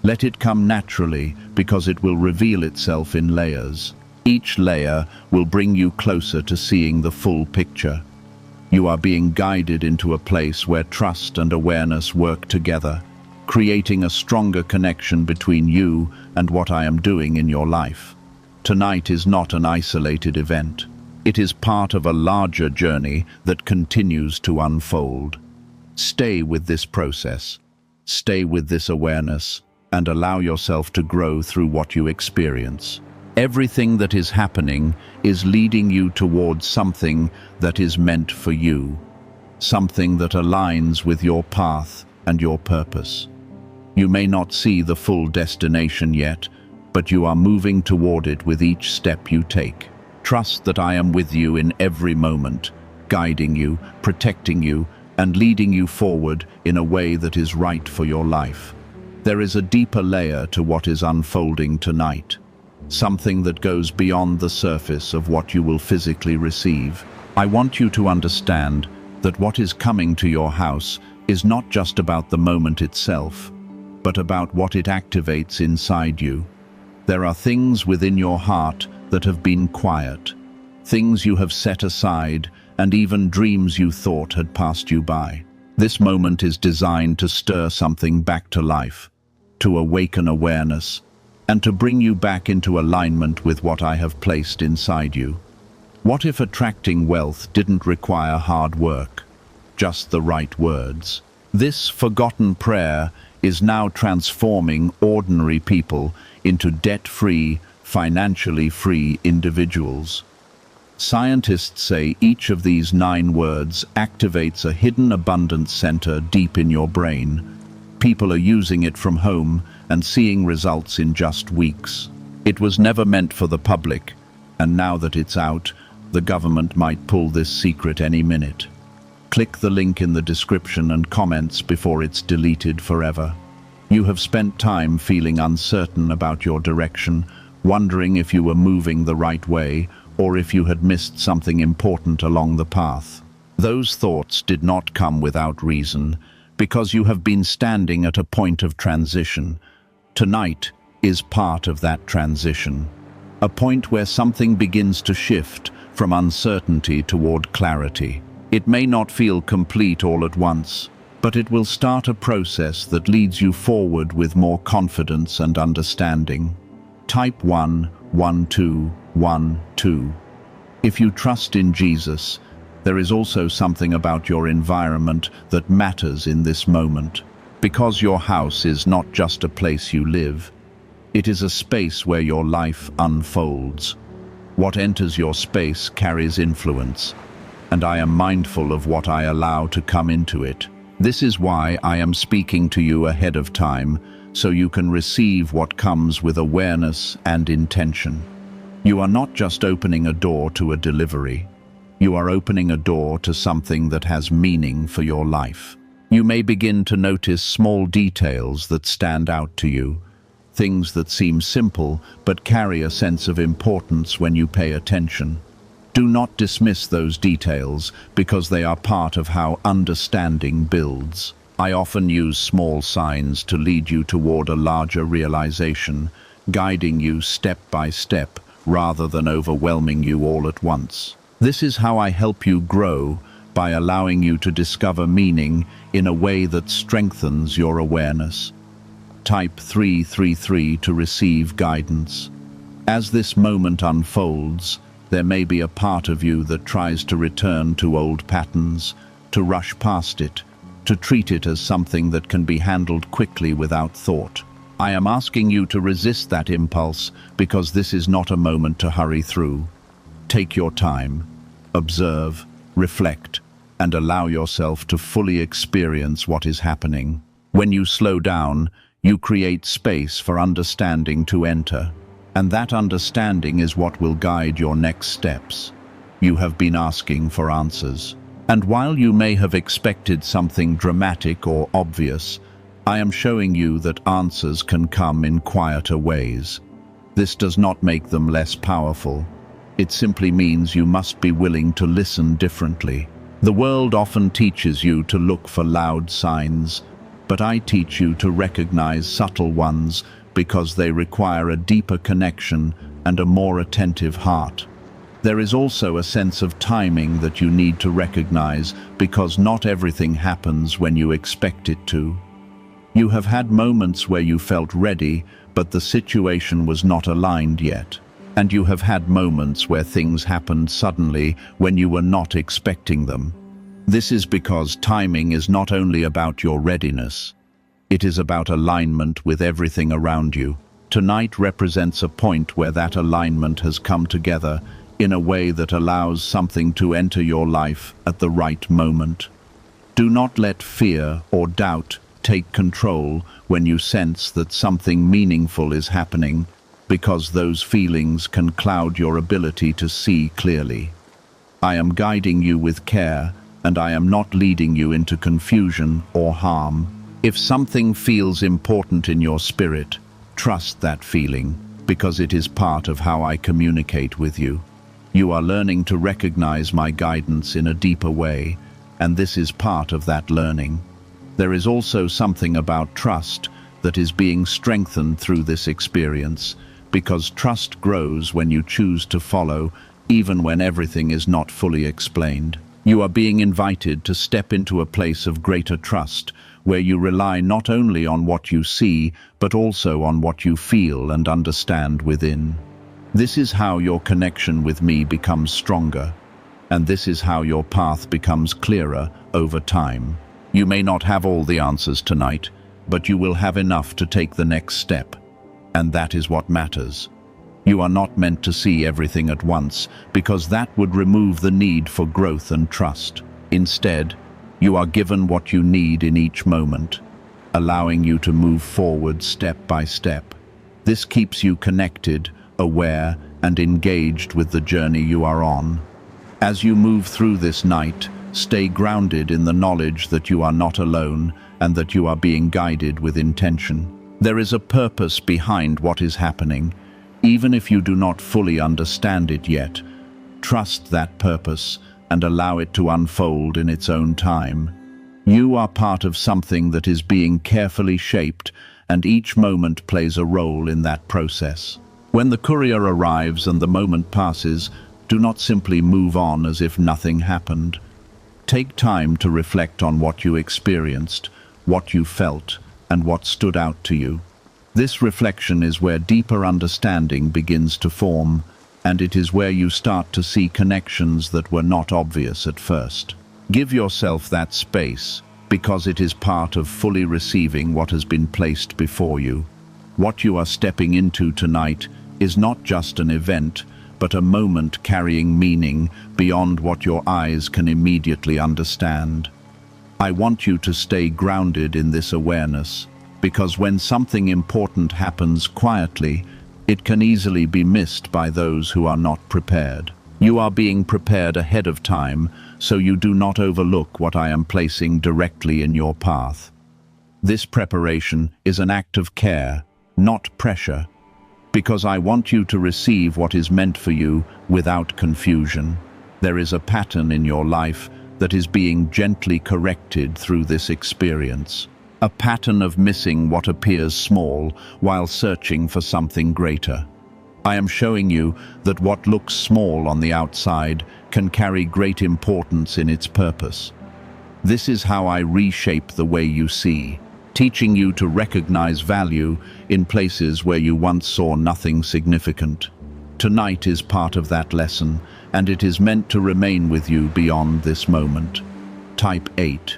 Let it come naturally, because it will reveal itself in layers. Each layer will bring you closer to seeing the full picture. You are being guided into a place where trust and awareness work together, creating a stronger connection between you and what I am doing in your life. Tonight is not an isolated event. It is part of a larger journey that continues to unfold. Stay with this process, stay with this awareness, and allow yourself to grow through what you experience. Everything that is happening is leading you towards something that is meant for you, something that aligns with your path and your purpose. You may not see the full destination yet, but you are moving toward it with each step you take. Trust that I am with you in every moment, guiding you, protecting you, and leading you forward in a way that is right for your life. There is a deeper layer to what is unfolding tonight, something that goes beyond the surface of what you will physically receive. I want you to understand that what is coming to your house is not just about the moment itself, but about what it activates inside you. There are things within your heart that have been quiet, things you have set aside, and even dreams you thought had passed you by. This moment is designed to stir something back to life, to awaken awareness, and to bring you back into alignment with what I have placed inside you. What if attracting wealth didn't require hard work, just the right words? This forgotten prayer is now transforming ordinary people into debt-free, financially free individuals. Scientists say each of these 9 words activates a hidden abundance center deep in your brain. People are using it from home and seeing results in just weeks. It was never meant for the public, and now that it's out, the government might pull this secret any minute. Click the link in the description and comments before it's deleted forever. You have spent time feeling uncertain about your direction, wondering if you were moving the right way or if you had missed something important along the path. Those thoughts did not come without reason, because you have been standing at a point of transition. Tonight is part of that transition, a point where something begins to shift from uncertainty toward clarity. It may not feel complete all at once, but it will start a process that leads you forward with more confidence and understanding. Type 1, 1, 2, 1, 2. If you trust in Jesus, there is also something about your environment that matters in this moment. Because your house is not just a place you live, it is a space where your life unfolds. What enters your space carries influence, and I am mindful of what I allow to come into it. This is why I am speaking to you ahead of time, so you can receive what comes with awareness and intention. You are not just opening a door to a delivery. You are opening a door to something that has meaning for your life. You may begin to notice small details that stand out to you, things that seem simple but carry a sense of importance when you pay attention. Do not dismiss those details because they are part of how understanding builds. I often use small signs to lead you toward a larger realization, guiding you step by step rather than overwhelming you all at once. This is how I help you grow, by allowing you to discover meaning in a way that strengthens your awareness. Type 333 to receive guidance. As this moment unfolds, there may be a part of you that tries to return to old patterns, to rush past it, to treat it as something that can be handled quickly without thought. I am asking you to resist that impulse because this is not a moment to hurry through. Take your time, observe, reflect, and allow yourself to fully experience what is happening. When you slow down, you create space for understanding to enter. And that understanding is what will guide your next steps. You have been asking for answers. And while you may have expected something dramatic or obvious, I am showing you that answers can come in quieter ways. This does not make them less powerful. It simply means you must be willing to listen differently. The world often teaches you to look for loud signs, but I teach you to recognize subtle ones because they require a deeper connection and a more attentive heart. There is also a sense of timing that you need to recognize because not everything happens when you expect it to. You have had moments where you felt ready, but the situation was not aligned yet. And you have had moments where things happened suddenly when you were not expecting them. This is because timing is not only about your readiness. It is about alignment with everything around you. Tonight represents a point where that alignment has come together in a way that allows something to enter your life at the right moment. Do not let fear or doubt take control when you sense that something meaningful is happening, because those feelings can cloud your ability to see clearly. I am guiding you with care, and I am not leading you into confusion or harm. If something feels important in your spirit, trust that feeling, because it is part of how I communicate with you. You are learning to recognize my guidance in a deeper way, and this is part of that learning. There is also something about trust that is being strengthened through this experience, because trust grows when you choose to follow, even when everything is not fully explained. You are being invited to step into a place of greater trust, where you rely not only on what you see, but also on what you feel and understand within. This is how your connection with me becomes stronger, and this is how your path becomes clearer over time. You may not have all the answers tonight, but you will have enough to take the next step, and that is what matters. You are not meant to see everything at once, because that would remove the need for growth and trust. Instead, you are given what you need in each moment, allowing you to move forward step by step. This keeps you connected, aware, and engaged with the journey you are on. As you move through this night, stay grounded in the knowledge that you are not alone and that you are being guided with intention. There is a purpose behind what is happening. Even if you do not fully understand it yet, trust that purpose and allow it to unfold in its own time. You are part of something that is being carefully shaped, and each moment plays a role in that process. When the courier arrives and the moment passes, do not simply move on as if nothing happened. Take time to reflect on what you experienced, what you felt, and what stood out to you. This reflection is where deeper understanding begins to form, and it is where you start to see connections that were not obvious at first. Give yourself that space, because it is part of fully receiving what has been placed before you. What you are stepping into tonight is not just an event, but a moment carrying meaning beyond what your eyes can immediately understand. I want you to stay grounded in this awareness, because when something important happens quietly, it can easily be missed by those who are not prepared. You are being prepared ahead of time, so you do not overlook what I am placing directly in your path. This preparation is an act of care, not pressure, because I want you to receive what is meant for you without confusion. There is a pattern in your life that is being gently corrected through this experience. A pattern of missing what appears small while searching for something greater. I am showing you that what looks small on the outside can carry great importance in its purpose. This is how I reshape the way you see, teaching you to recognize value in places where you once saw nothing significant. Tonight is part of that lesson, and it is meant to remain with you beyond this moment. Type 8.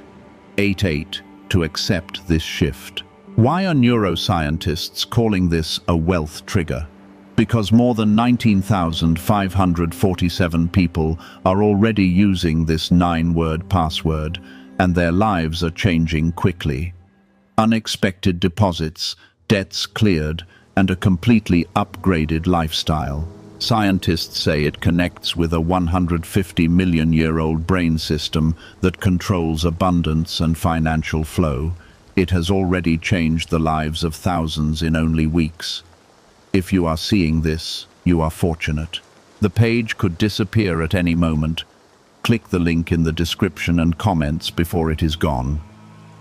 8-8 to accept this shift. Why are neuroscientists calling this a wealth trigger? Because more than 19,547 people are already using this 9-word password, and their lives are changing quickly. Unexpected deposits, debts cleared, and a completely upgraded lifestyle. Scientists say it connects with a 150-million-year-old brain system that controls abundance and financial flow. It has already changed the lives of thousands in only weeks. If you are seeing this, you are fortunate. The page could disappear at any moment. Click the link in the description and comments before it is gone.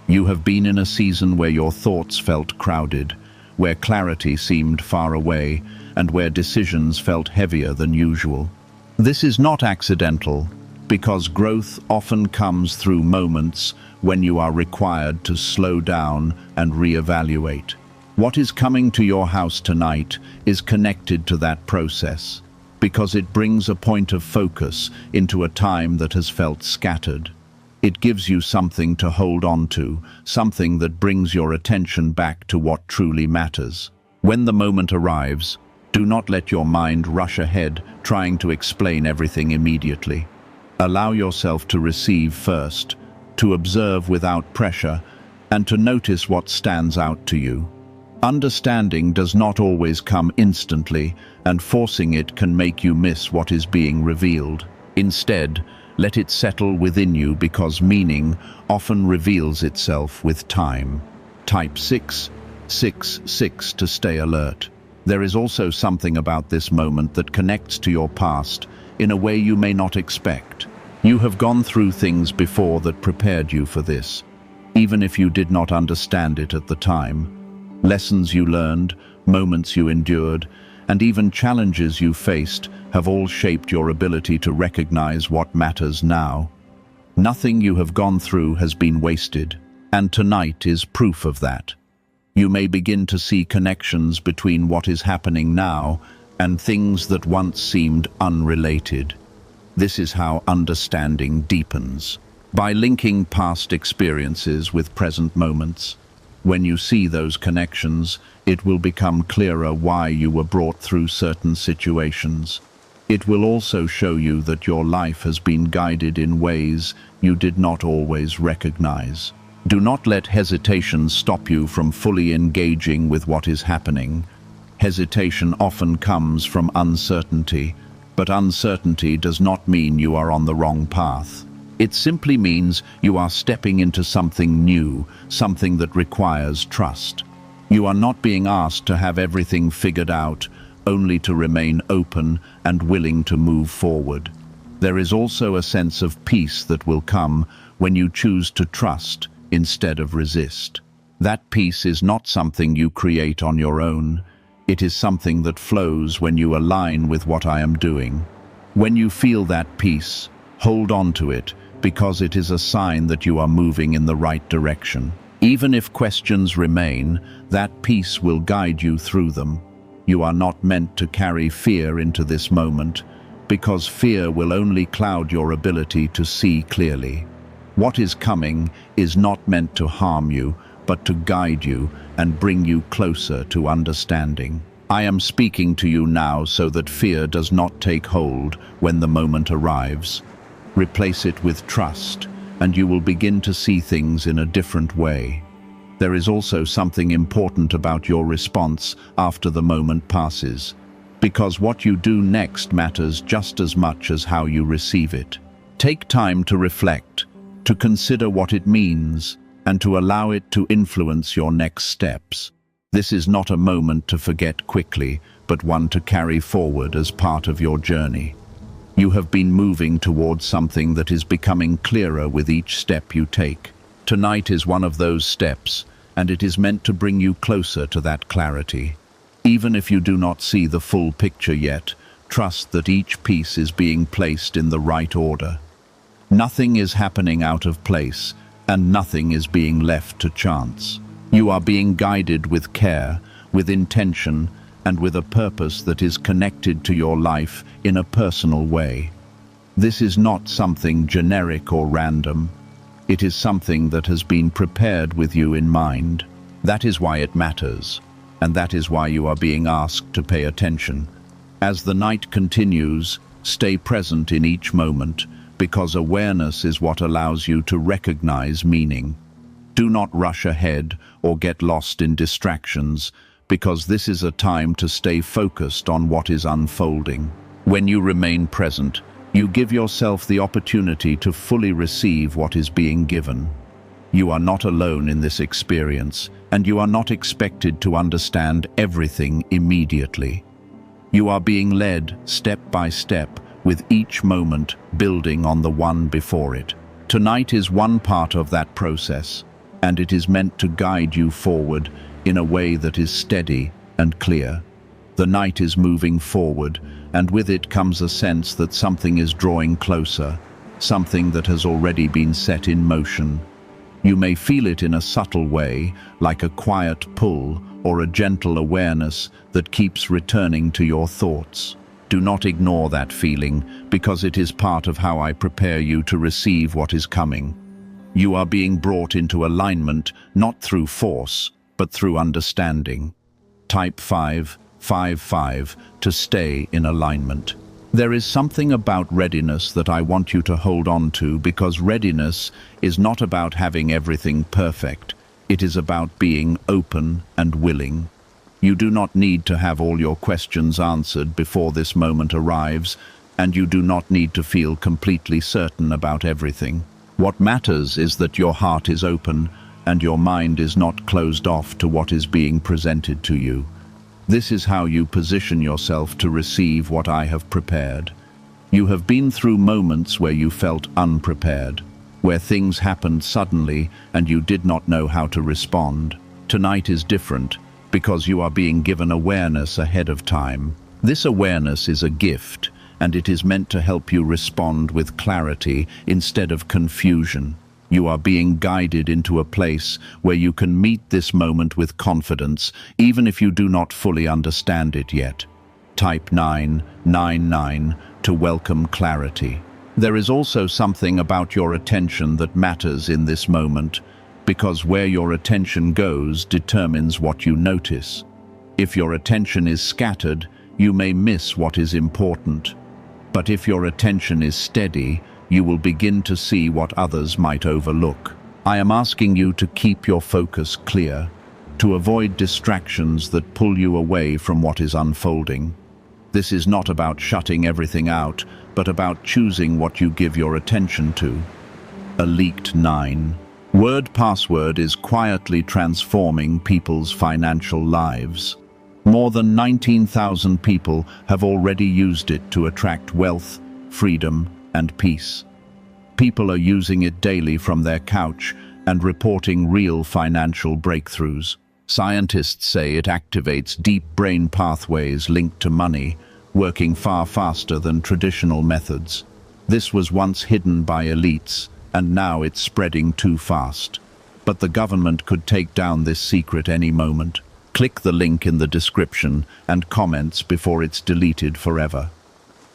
You have been in a season where your thoughts felt crowded, where clarity seemed far away, and where decisions felt heavier than usual. This is not accidental, because growth often comes through moments when you are required to slow down and reevaluate. What is coming to your house tonight is connected to that process, because it brings a point of focus into a time that has felt scattered. It gives you something to hold on to, something that brings your attention back to what truly matters. When the moment arrives, do not let your mind rush ahead, trying to explain everything immediately. Allow yourself to receive first, to observe without pressure, and to notice what stands out to you. Understanding does not always come instantly, and forcing it can make you miss what is being revealed. Instead, Let it settle within you because meaning often reveals itself with time. Type 666 to stay alert. There is also something about this moment that connects to your past in a way you may not expect. You have gone through things before that prepared you for this, even if you did not understand it at the time. Lessons you learned, moments you endured, and even challenges you faced have all shaped your ability to recognize what matters now. Nothing you have gone through has been wasted, and tonight is proof of that. You may begin to see connections between what is happening now and things that once seemed unrelated. This is how understanding deepens, by linking past experiences with present moments. When you see those connections, it will become clearer why you were brought through certain situations. It will also show you that your life has been guided in ways you did not always recognize. Do not let hesitation stop you from fully engaging with what is happening. Hesitation often comes from uncertainty, but uncertainty does not mean you are on the wrong path. It simply means you are stepping into something new, something that requires trust. You are not being asked to have everything figured out, only to remain open and willing to move forward. There is also a sense of peace that will come when you choose to trust instead of resist. That peace is not something you create on your own. It is something that flows when you align with what I am doing. When you feel that peace, hold on to it, because it is a sign that you are moving in the right direction. Even if questions remain, that peace will guide you through them. You are not meant to carry fear into this moment, because fear will only cloud your ability to see clearly. What is coming is not meant to harm you, but to guide you and bring you closer to understanding. I am speaking to you now so that fear does not take hold when the moment arrives. Replace it with trust, and you will begin to see things in a different way. There is also something important about your response after the moment passes, because what you do next matters just as much as how you receive it. Take time to reflect, to consider what it means, and to allow it to influence your next steps. This is not a moment to forget quickly, but one to carry forward as part of your journey. You have been moving towards something that is becoming clearer with each step you take. Tonight is one of those steps, and it is meant to bring you closer to that clarity. Even if you do not see the full picture yet, trust that each piece is being placed in the right order. Nothing is happening out of place, and nothing is being left to chance. You are being guided with care, with intention, and with a purpose that is connected to your life in a personal way. This is not something generic or random. It is something that has been prepared with you in mind. That is why it matters, and that is why you are being asked to pay attention. As the night continues, stay present in each moment, because awareness is what allows you to recognize meaning. Do not rush ahead or get lost in distractions, because this is a time to stay focused on what is unfolding. When you remain present, you give yourself the opportunity to fully receive what is being given. You are not alone in this experience, and you are not expected to understand everything immediately. You are being led step by step, with each moment building on the one before it. Tonight is one part of that process, and it is meant to guide you forward in a way that is steady and clear. The night is moving forward, and with it comes a sense that something is drawing closer, something that has already been set in motion. You may feel it in a subtle way, like a quiet pull or a gentle awareness that keeps returning to your thoughts. Do not ignore that feeling, because it is part of how I prepare you to receive what is coming. You are being brought into alignment, not through force, but through understanding. Type 555 to stay in alignment. There is something about readiness that I want you to hold on to, because readiness is not about having everything perfect. It is about being open and willing. You do not need to have all your questions answered before this moment arrives, and you do not need to feel completely certain about everything. What matters is that your heart is open and your mind is not closed off to what is being presented to you. This is how you position yourself to receive what I have prepared. You have been through moments where you felt unprepared, where things happened suddenly and you did not know how to respond. Tonight is different because you are being given awareness ahead of time. This awareness is a gift, and it is meant to help you respond with clarity instead of confusion. You are being guided into a place where you can meet this moment with confidence, even if you do not fully understand it yet. Type 999 to welcome clarity. There is also something about your attention that matters in this moment, because where your attention goes determines what you notice. If your attention is scattered, you may miss what is important. But if your attention is steady, you will begin to see what others might overlook. I am asking you to keep your focus clear, to avoid distractions that pull you away from what is unfolding. This is not about shutting everything out, but about choosing what you give your attention to. A leaked 9. Word password is quietly transforming people's financial lives. More than 19,000 people have already used it to attract wealth, freedom, and peace. People are using it daily from their couch and reporting real financial breakthroughs. Scientists say it activates deep brain pathways linked to money, working far faster than traditional methods. This was once hidden by elites, and now it's spreading too fast. But the government could take down this secret any moment. Click the link in the description and comments before it's deleted forever.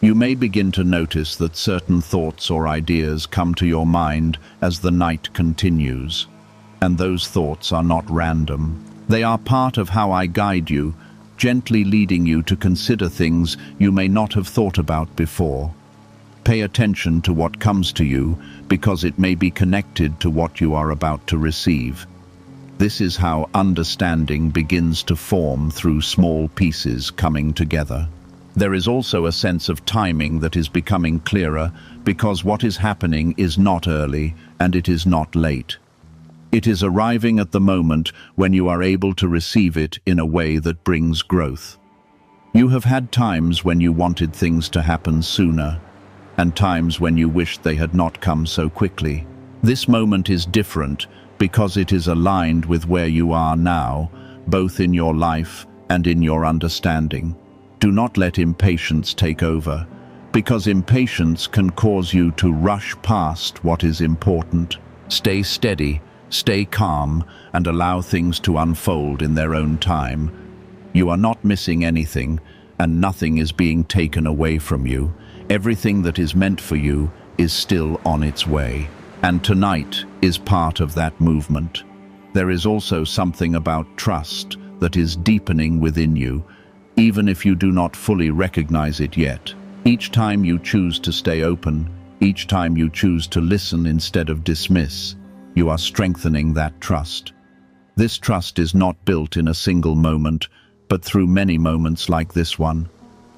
You may begin to notice that certain thoughts or ideas come to your mind as the night continues. And those thoughts are not random. They are part of how I guide you, gently leading you to consider things you may not have thought about before. Pay attention to what comes to you, because it may be connected to what you are about to receive. This is how understanding begins to form through small pieces coming together. There is also a sense of timing that is becoming clearer, because what is happening is not early and it is not late. It is arriving at the moment when you are able to receive it in a way that brings growth. You have had times when you wanted things to happen sooner, and times when you wished they had not come so quickly. This moment is different because it is aligned with where you are now, both in your life and in your understanding. Do not let impatience take over, because impatience can cause you to rush past what is important. Stay steady, stay calm, and allow things to unfold in their own time. You are not missing anything, and nothing is being taken away from you. Everything that is meant for you is still on its way. And tonight is part of that movement. There is also something about trust that is deepening within you, even if you do not fully recognize it yet. Each time you choose to stay open, each time you choose to listen instead of dismiss, you are strengthening that trust. This trust is not built in a single moment, but through many moments like this one.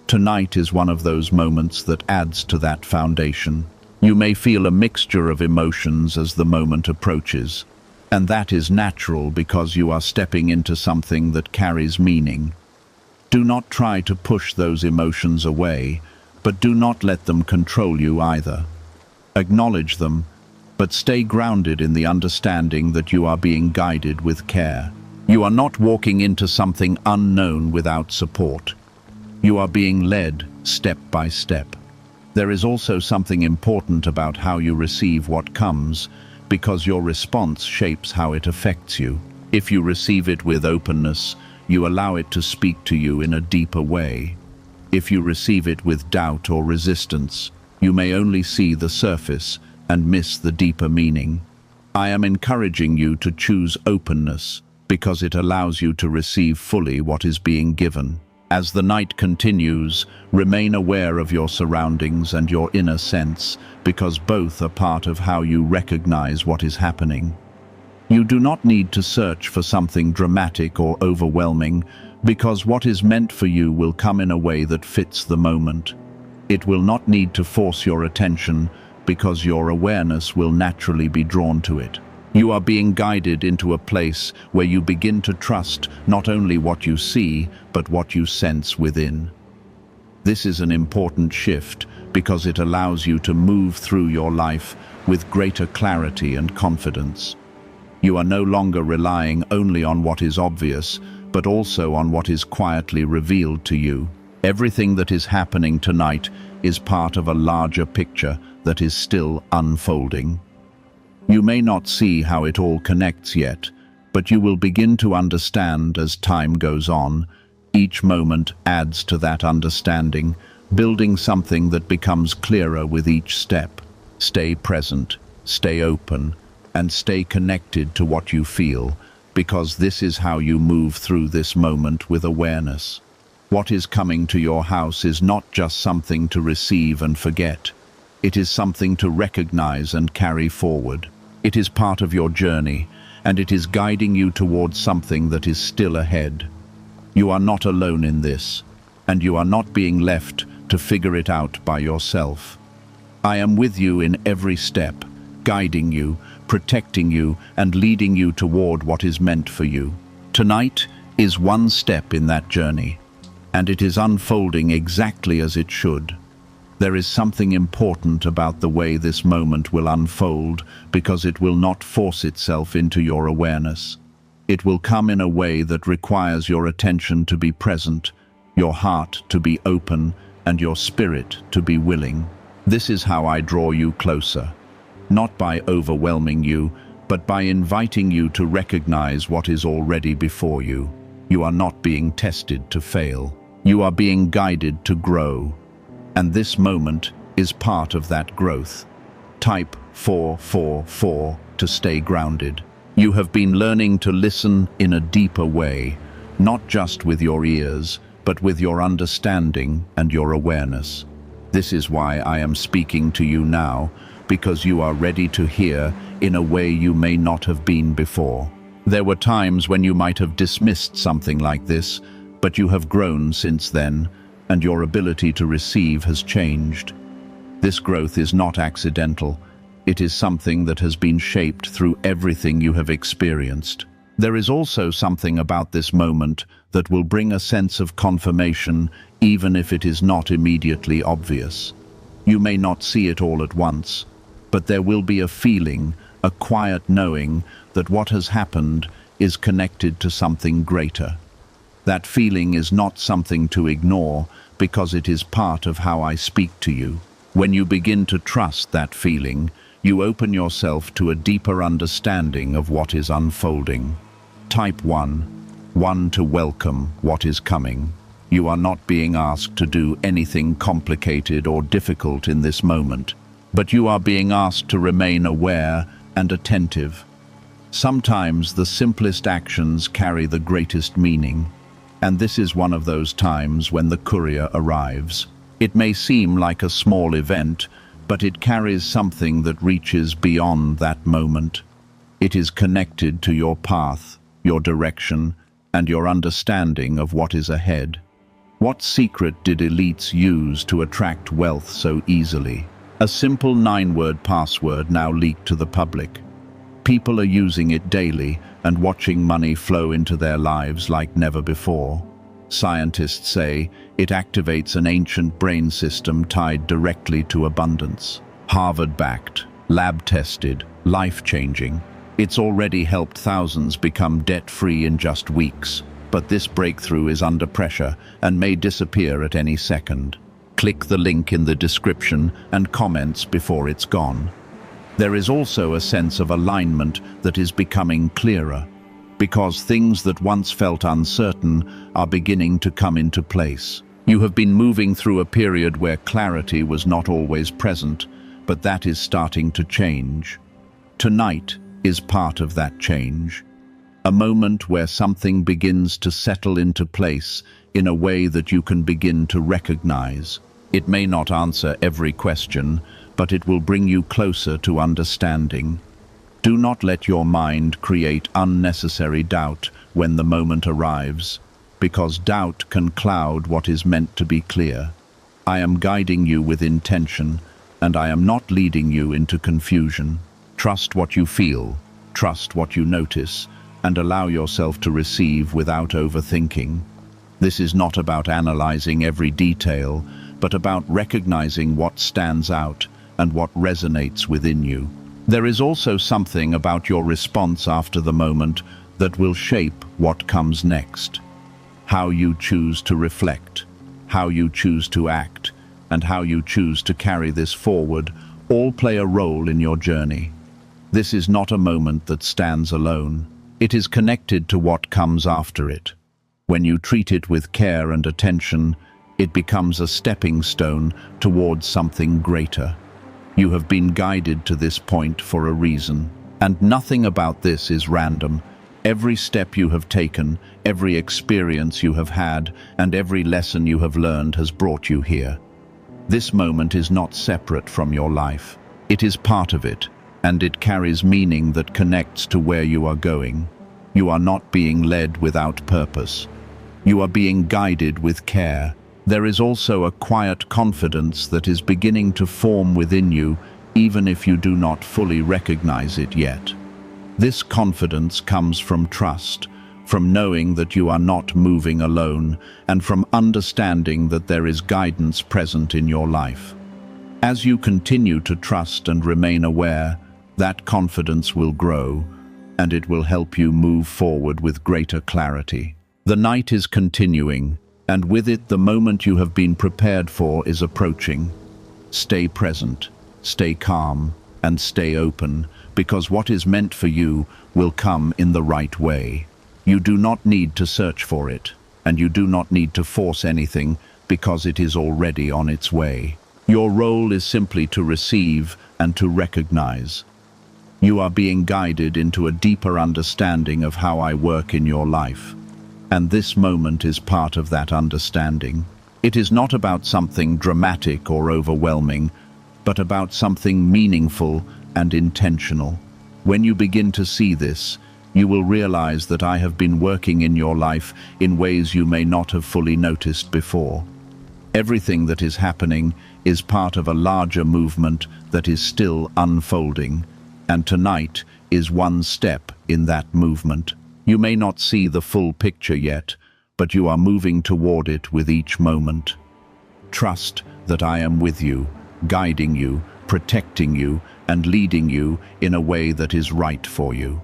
Tonight is one of those moments that adds to that foundation. You may feel a mixture of emotions as the moment approaches, and that is natural because you are stepping into something that carries meaning. Do not try to push those emotions away, but do not let them control you either. Acknowledge them, but stay grounded in the understanding that you are being guided with care. You are not walking into something unknown without support. You are being led step by step. There is also something important about how you receive what comes, because your response shapes how it affects you. If you receive it with openness, you allow it to speak to you in a deeper way. If you receive it with doubt or resistance, you may only see the surface and miss the deeper meaning. I am encouraging you to choose openness, because it allows you to receive fully what is being given. As the night continues, remain aware of your surroundings and your inner sense, because both are part of how you recognize what is happening. You do not need to search for something dramatic or overwhelming, because what is meant for you will come in a way that fits the moment. It will not need to force your attention because your awareness will naturally be drawn to it. You are being guided into a place where you begin to trust not only what you see, but what you sense within. This is an important shift because it allows you to move through your life with greater clarity and confidence. You are no longer relying only on what is obvious, but also on what is quietly revealed to you. Everything that is happening tonight is part of a larger picture that is still unfolding. You may not see how it all connects yet, but you will begin to understand as time goes on. Each moment adds to that understanding, building something that becomes clearer with each step. Stay present, stay open, and stay connected to what you feel, because this is how you move through this moment with awareness. What is coming to your house is not just something to receive and forget. It is something to recognize and carry forward. It is part of your journey, and it is guiding you towards something that is still ahead. You are not alone in this, and you are not being left to figure it out by yourself. I am with you in every step, guiding you, protecting you, and leading you toward what is meant for you. Tonight is one step in that journey, and it is unfolding exactly as it should. There is something important about the way this moment will unfold because it will not force itself into your awareness. It will come in a way that requires your attention to be present, your heart to be open, and your spirit to be willing. This is how I draw you closer, not by overwhelming you, but by inviting you to recognize what is already before you. You are not being tested to fail. You are being guided to grow. And this moment is part of that growth. Type 444 to stay grounded. You have been learning to listen in a deeper way, not just with your ears, but with your understanding and your awareness. This is why I am speaking to you now, because you are ready to hear in a way you may not have been before. There were times when you might have dismissed something like this, but you have grown since then, and your ability to receive has changed. This growth is not accidental. It is something that has been shaped through everything you have experienced. There is also something about this moment that will bring a sense of confirmation, even if it is not immediately obvious. You may not see it all at once, but there will be a feeling, a quiet knowing that what has happened is connected to something greater. That feeling is not something to ignore because it is part of how I speak to you. When you begin to trust that feeling, you open yourself to a deeper understanding of what is unfolding. Type 1 to welcome what is coming. You are not being asked to do anything complicated or difficult in this moment, but you are being asked to remain aware and attentive. Sometimes the simplest actions carry the greatest meaning, and this is one of those times when the courier arrives. It may seem like a small event, but it carries something that reaches beyond that moment. It is connected to your path, your direction, and your understanding of what is ahead. What secret did elites use to attract wealth so easily? A simple 9-word password now leaked to the public. People are using it daily and watching money flow into their lives like never before. Scientists say it activates an ancient brain system tied directly to abundance. Harvard-backed, lab-tested, life-changing. It's already helped thousands become debt-free in just weeks, but this breakthrough is under pressure and may disappear at any second. Click the link in the description and comments before it's gone. There is also a sense of alignment that is becoming clearer, because things that once felt uncertain are beginning to come into place. You have been moving through a period where clarity was not always present, but that is starting to change. Tonight is part of that change. A moment where something begins to settle into place in a way that you can begin to recognize. It may not answer every question, but it will bring you closer to understanding. Do not let your mind create unnecessary doubt when the moment arrives, because doubt can cloud what is meant to be clear. I am guiding you with intention, and I am not leading you into confusion. Trust what you feel, trust what you notice, and allow yourself to receive without overthinking. This is not about analyzing every detail, but about recognizing what stands out and what resonates within you. There is also something about your response after the moment that will shape what comes next. How you choose to reflect, how you choose to act, and how you choose to carry this forward all play a role in your journey. This is not a moment that stands alone. It is connected to what comes after it. When you treat it with care and attention, it becomes a stepping stone towards something greater. You have been guided to this point for a reason, and nothing about this is random. Every step you have taken, every experience you have had, and every lesson you have learned has brought you here. This moment is not separate from your life. It is part of it, and it carries meaning that connects to where you are going. You are not being led without purpose. You are being guided with care. There is also a quiet confidence that is beginning to form within you, even if you do not fully recognize it yet. This confidence comes from trust, from knowing that you are not moving alone, and from understanding that there is guidance present in your life. As you continue to trust and remain aware, that confidence will grow, and it will help you move forward with greater clarity. The night is continuing, and with it the moment you have been prepared for is approaching. Stay present, stay calm, and stay open, because what is meant for you will come in the right way. You do not need to search for it, and you do not need to force anything, because it is already on its way. Your role is simply to receive and to recognize. You are being guided into a deeper understanding of how I work in your life. And this moment is part of that understanding. It is not about something dramatic or overwhelming, but about something meaningful and intentional. When you begin to see this, you will realize that I have been working in your life in ways you may not have fully noticed before. Everything that is happening is part of a larger movement that is still unfolding, and tonight is one step in that movement. You may not see the full picture yet, but you are moving toward it with each moment. Trust that I am with you, guiding you, protecting you, and leading you in a way that is right for you.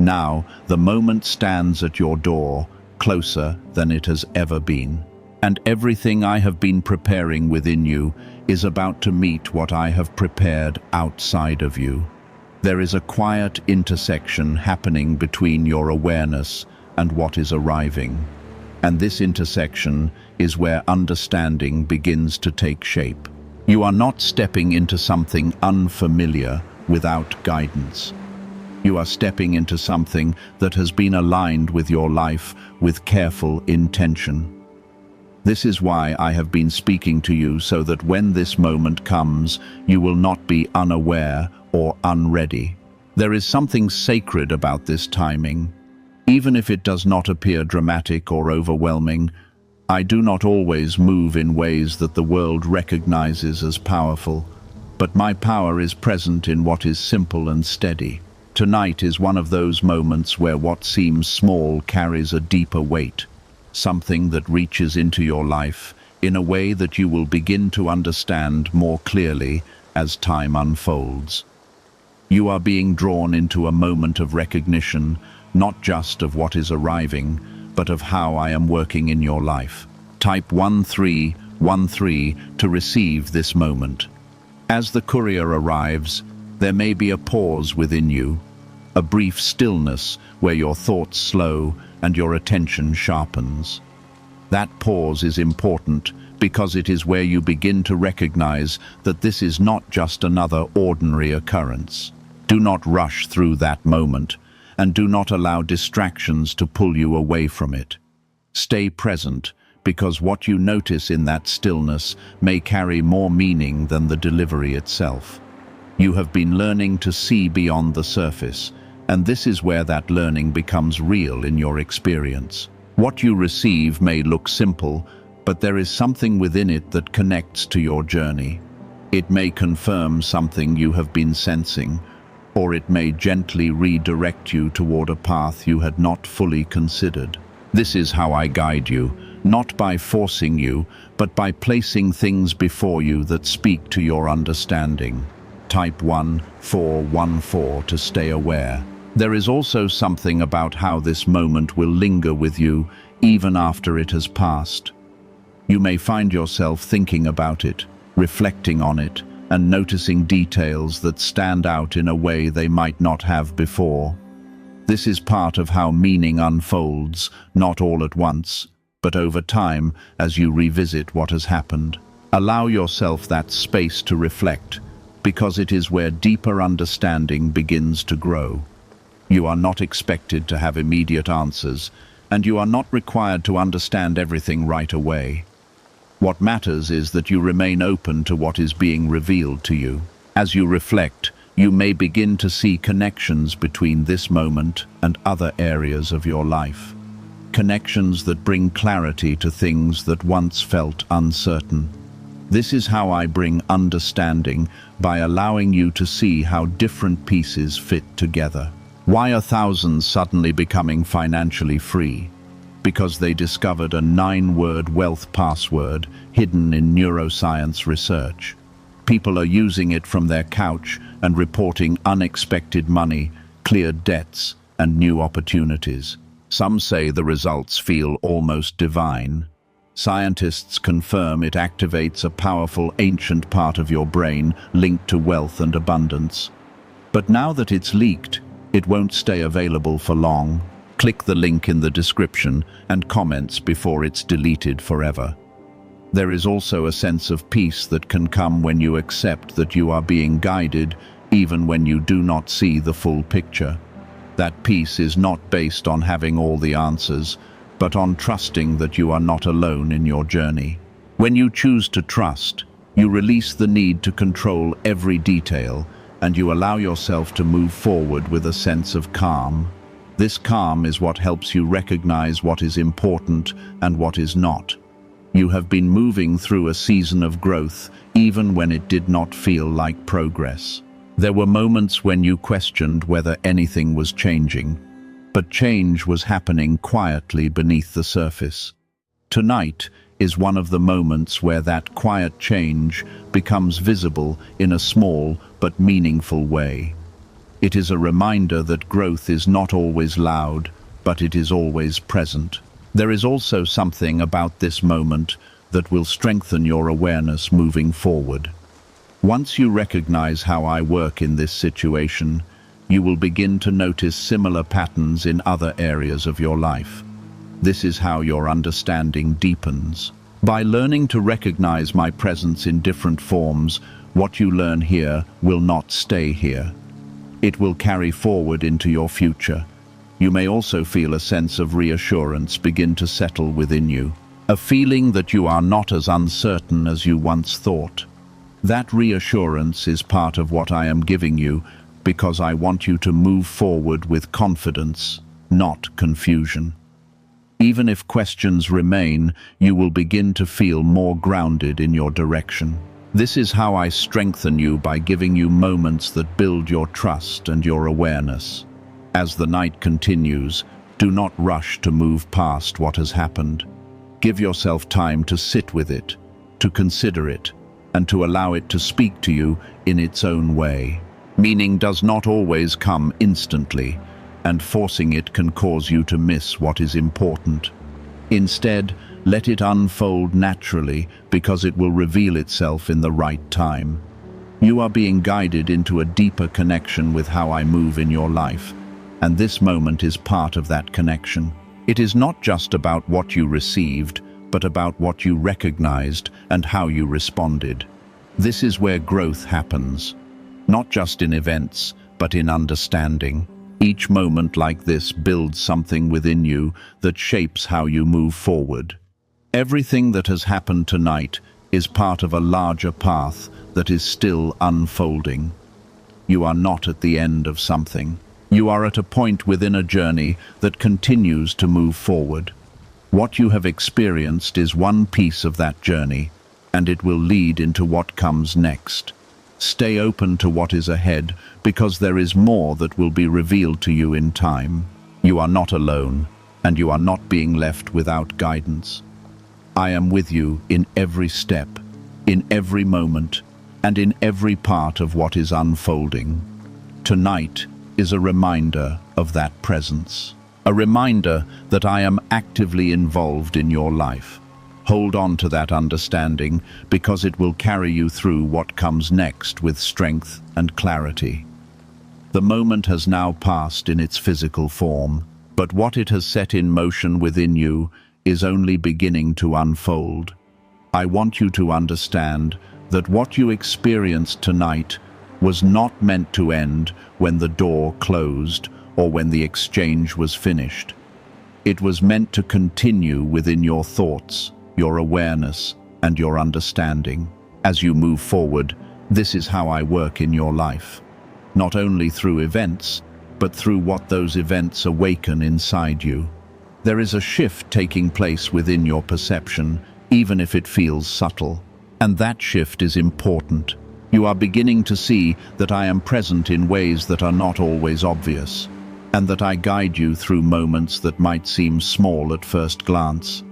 Now, the moment stands at your door, closer than it has ever been. And everything I have been preparing within you is about to meet what I have prepared outside of you. There is a quiet intersection happening between your awareness and what is arriving. And this intersection is where understanding begins to take shape. You are not stepping into something unfamiliar without guidance. You are stepping into something that has been aligned with your life with careful intention. This is why I have been speaking to you, so that when this moment comes, you will not be unaware or unready. There is something sacred about this timing. Even if it does not appear dramatic or overwhelming, I do not always move in ways that the world recognizes as powerful, but my power is present in what is simple and steady. Tonight is one of those moments where what seems small carries a deeper weight, something that reaches into your life in a way that you will begin to understand more clearly as time unfolds. You are being drawn into a moment of recognition, not just of what is arriving, but of how I am working in your life. Type 1313 to receive this moment. As the courier arrives, there may be a pause within you, a brief stillness where your thoughts slow and your attention sharpens. That pause is important because it is where you begin to recognize that this is not just another ordinary occurrence. Do not rush through that moment, and do not allow distractions to pull you away from it. Stay present, because what you notice in that stillness may carry more meaning than the delivery itself. You have been learning to see beyond the surface, and this is where that learning becomes real in your experience. What you receive may look simple, but there is something within it that connects to your journey. It may confirm something you have been sensing, or it may gently redirect you toward a path you had not fully considered. This is how I guide you, not by forcing you, but by placing things before you that speak to your understanding. Type 1414 to stay aware. There is also something about how this moment will linger with you even after it has passed. You may find yourself thinking about it, reflecting on it, and noticing details that stand out in a way they might not have before. This is part of how meaning unfolds, not all at once, but over time as you revisit what has happened. Allow yourself that space to reflect, because it is where deeper understanding begins to grow. You are not expected to have immediate answers, and you are not required to understand everything right away. What matters is that you remain open to what is being revealed to you. As you reflect, you may begin to see connections between this moment and other areas of your life. Connections that bring clarity to things that once felt uncertain. This is how I bring understanding, by allowing you to see how different pieces fit together. Why are thousands suddenly becoming financially free? Because they discovered a 9-word wealth password hidden in neuroscience research. People are using it from their couch and reporting unexpected money, cleared debts, and new opportunities. Some say the results feel almost divine. Scientists confirm it activates a powerful ancient part of your brain linked to wealth and abundance. But now that it's leaked, it won't stay available for long. Click the link in the description and comments before it's deleted forever. There is also a sense of peace that can come when you accept that you are being guided, even when you do not see the full picture. That peace is not based on having all the answers, but on trusting that you are not alone in your journey. When you choose to trust, you release the need to control every detail, and you allow yourself to move forward with a sense of calm. This calm is what helps you recognize what is important and what is not. You have been moving through a season of growth, even when it did not feel like progress. There were moments when you questioned whether anything was changing, but change was happening quietly beneath the surface. Tonight is one of the moments where that quiet change becomes visible in a small but meaningful way. It is a reminder that growth is not always loud, but it is always present. There is also something about this moment that will strengthen your awareness moving forward. Once you recognize how I work in this situation, you will begin to notice similar patterns in other areas of your life. This is how your understanding deepens. By learning to recognize my presence in different forms, what you learn here will not stay here. It will carry forward into your future. You may also feel a sense of reassurance begin to settle within you, a feeling that you are not as uncertain as you once thought. That reassurance is part of what I am giving you, because I want you to move forward with confidence, not confusion. Even if questions remain, you will begin to feel more grounded in your direction. This is how I strengthen you, by giving you moments that build your trust and your awareness. As the night continues, do not rush to move past what has happened. Give yourself time to sit with it, to consider it, and to allow it to speak to you in its own way. Meaning does not always come instantly, and forcing it can cause you to miss what is important. Instead, let it unfold naturally, because it will reveal itself in the right time. You are being guided into a deeper connection with how I move in your life, and this moment is part of that connection. It is not just about what you received, but about what you recognized and how you responded. This is where growth happens, not just in events, but in understanding. Each moment like this builds something within you that shapes how you move forward. Everything that has happened tonight is part of a larger path that is still unfolding. You are not at the end of something. You are at a point within a journey that continues to move forward. What you have experienced is one piece of that journey, and it will lead into what comes next. Stay open to what is ahead, because there is more that will be revealed to you in time. You are not alone, and you are not being left without guidance. I am with you in every step, in every moment, and in every part of what is unfolding. Tonight is a reminder of that presence. A reminder that I am actively involved in your life. Hold on to that understanding, because it will carry you through what comes next with strength and clarity. The moment has now passed in its physical form, but what it has set in motion within you is only beginning to unfold. I want you to understand that what you experienced tonight was not meant to end when the door closed or when the exchange was finished. It was meant to continue within your thoughts, your awareness, and your understanding. As you move forward, this is how I work in your life. Not only through events, but through what those events awaken inside you. There is a shift taking place within your perception, even if it feels subtle. And that shift is important. You are beginning to see that I am present in ways that are not always obvious, and that I guide you through moments that might seem small at first glance.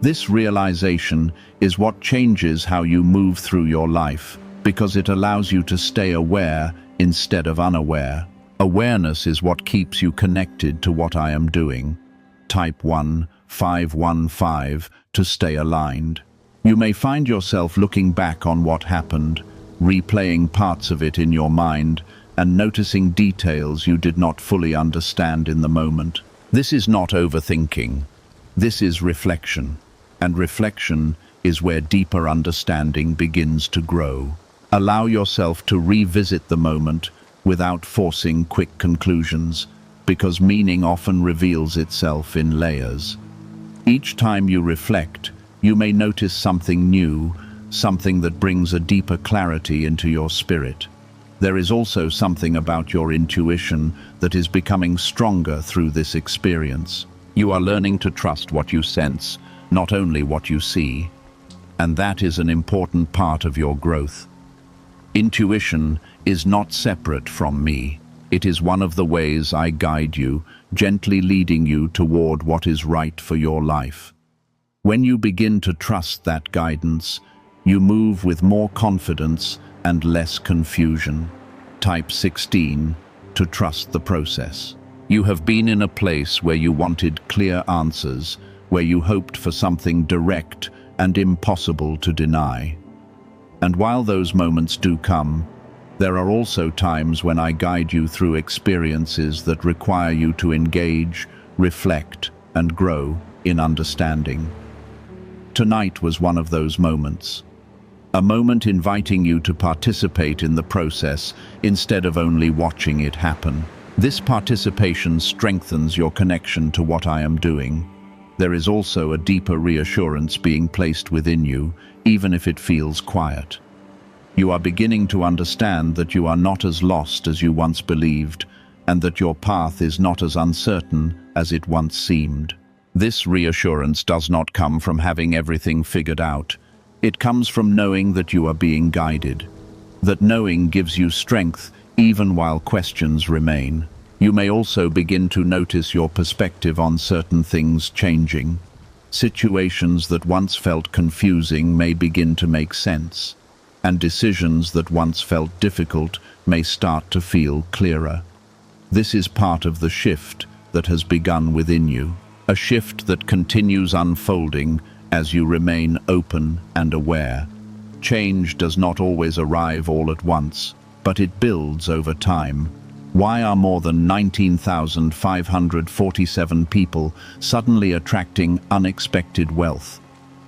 This realization is what changes how you move through your life, because it allows you to stay aware instead of unaware. Awareness is what keeps you connected to what I am doing. Type 1515 to stay aligned. You may find yourself looking back on what happened, replaying parts of it in your mind, and noticing details you did not fully understand in the moment. This is not overthinking. This is reflection. And reflection is where deeper understanding begins to grow. Allow yourself to revisit the moment without forcing quick conclusions, because meaning often reveals itself in layers. Each time you reflect, you may notice something new, something that brings a deeper clarity into your spirit. There is also something about your intuition that is becoming stronger through this experience. You are learning to trust what you sense, not only what you see, and that is an important part of your growth. Intuition is not separate from me. It is one of the ways I guide you, gently leading you toward what is right for your life. When you begin to trust that guidance, you move with more confidence and less confusion. Type 16 to trust the process. You have been in a place where you wanted clear answers, where you hoped for something direct and impossible to deny. And while those moments do come, there are also times when I guide you through experiences that require you to engage, reflect, and grow in understanding. Tonight was one of those moments. A moment inviting you to participate in the process instead of only watching it happen. This participation strengthens your connection to what I am doing. There is also a deeper reassurance being placed within you, even if it feels quiet. You are beginning to understand that you are not as lost as you once believed, and that your path is not as uncertain as it once seemed. This reassurance does not come from having everything figured out. It comes from knowing that you are being guided. That knowing gives you strength even while questions remain. You may also begin to notice your perspective on certain things changing. Situations that once felt confusing may begin to make sense, and decisions that once felt difficult may start to feel clearer. This is part of the shift that has begun within you, a shift that continues unfolding as you remain open and aware. Change does not always arrive all at once, but it builds over time. Why are more than 19,547 people suddenly attracting unexpected wealth?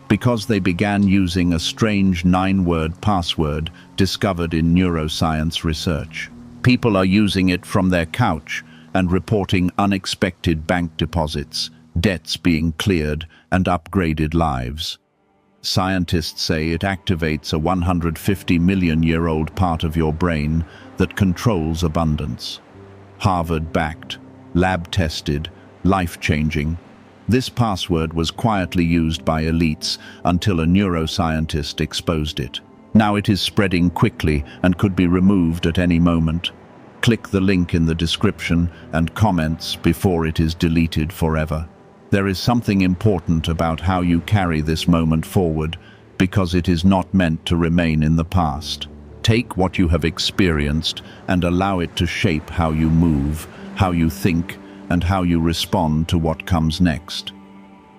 Because they began using a strange 9-word password discovered in neuroscience research. People are using it from their couch and reporting unexpected bank deposits, debts being cleared, and upgraded lives. Scientists say it activates a 150-million-year-old part of your brain that controls abundance. Harvard-backed, lab-tested, life-changing. This password was quietly used by elites until a neuroscientist exposed it. Now it is spreading quickly and could be removed at any moment. Click the link in the description and comments before it is deleted forever. There is something important about how you carry this moment forward, because it is not meant to remain in the past. Take what you have experienced and allow it to shape how you move, how you think, and how you respond to what comes next.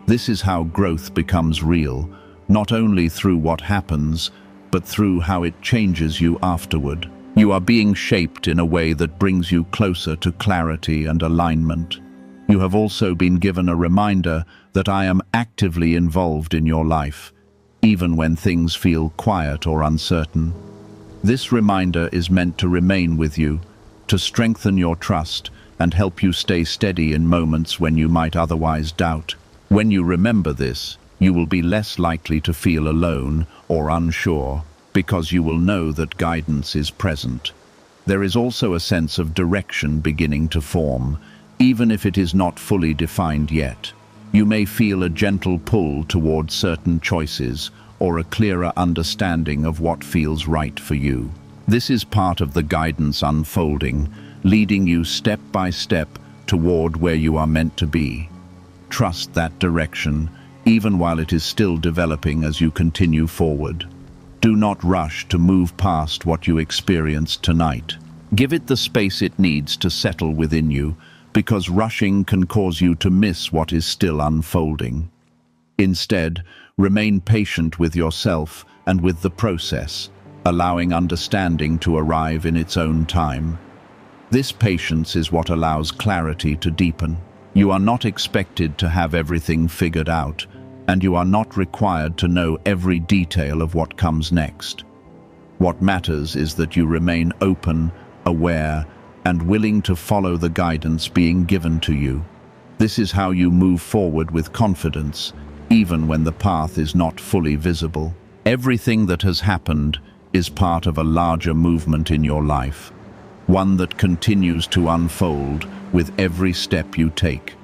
This is how growth becomes real, not only through what happens, but through how it changes you afterward. You are being shaped in a way that brings you closer to clarity and alignment. You have also been given a reminder that I am actively involved in your life, even when things feel quiet or uncertain. This reminder is meant to remain with you, to strengthen your trust and help you stay steady in moments when you might otherwise doubt. When you remember this, you will be less likely to feel alone or unsure, because you will know that guidance is present. There is also a sense of direction beginning to form, even if it is not fully defined yet. You may feel a gentle pull towards certain choices or a clearer understanding of what feels right for you. This is part of the guidance unfolding, leading you step by step toward where you are meant to be. Trust that direction, even while it is still developing as you continue forward. Do not rush to move past what you experienced tonight. Give it the space it needs to settle within you, because rushing can cause you to miss what is still unfolding. Instead, remain patient with yourself and with the process, allowing understanding to arrive in its own time. This patience is what allows clarity to deepen. You are not expected to have everything figured out, and you are not required to know every detail of what comes next. What matters is that you remain open, aware, and willing to follow the guidance being given to you. This is how you move forward with confidence, even when the path is not fully visible. Everything that has happened is part of a larger movement in your life, one that continues to unfold with every step you take.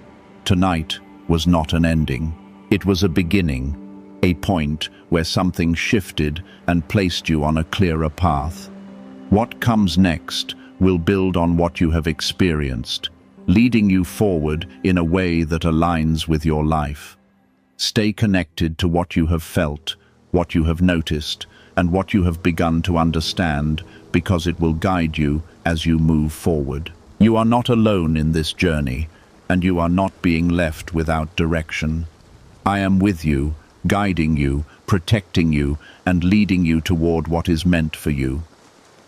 Tonight was not an ending. It was a beginning, a point where something shifted and placed you on a clearer path. What comes next will build on what you have experienced, leading you forward in a way that aligns with your life. Stay connected to what you have felt, what you have noticed, and what you have begun to understand, because it will guide you as you move forward. You are not alone in this journey, and you are not being left without direction. I am with you, guiding you, protecting you, and leading you toward what is meant for you.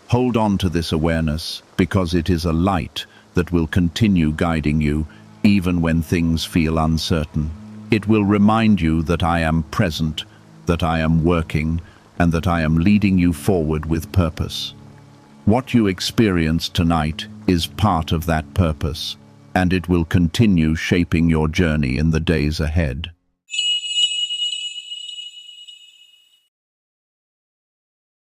Hold on to this awareness, because it is a light that will continue guiding you even when things feel uncertain. It will remind you that I am present, that I am working, and that I am leading you forward with purpose. What you experienced tonight is part of that purpose, and it will continue shaping your journey in the days ahead.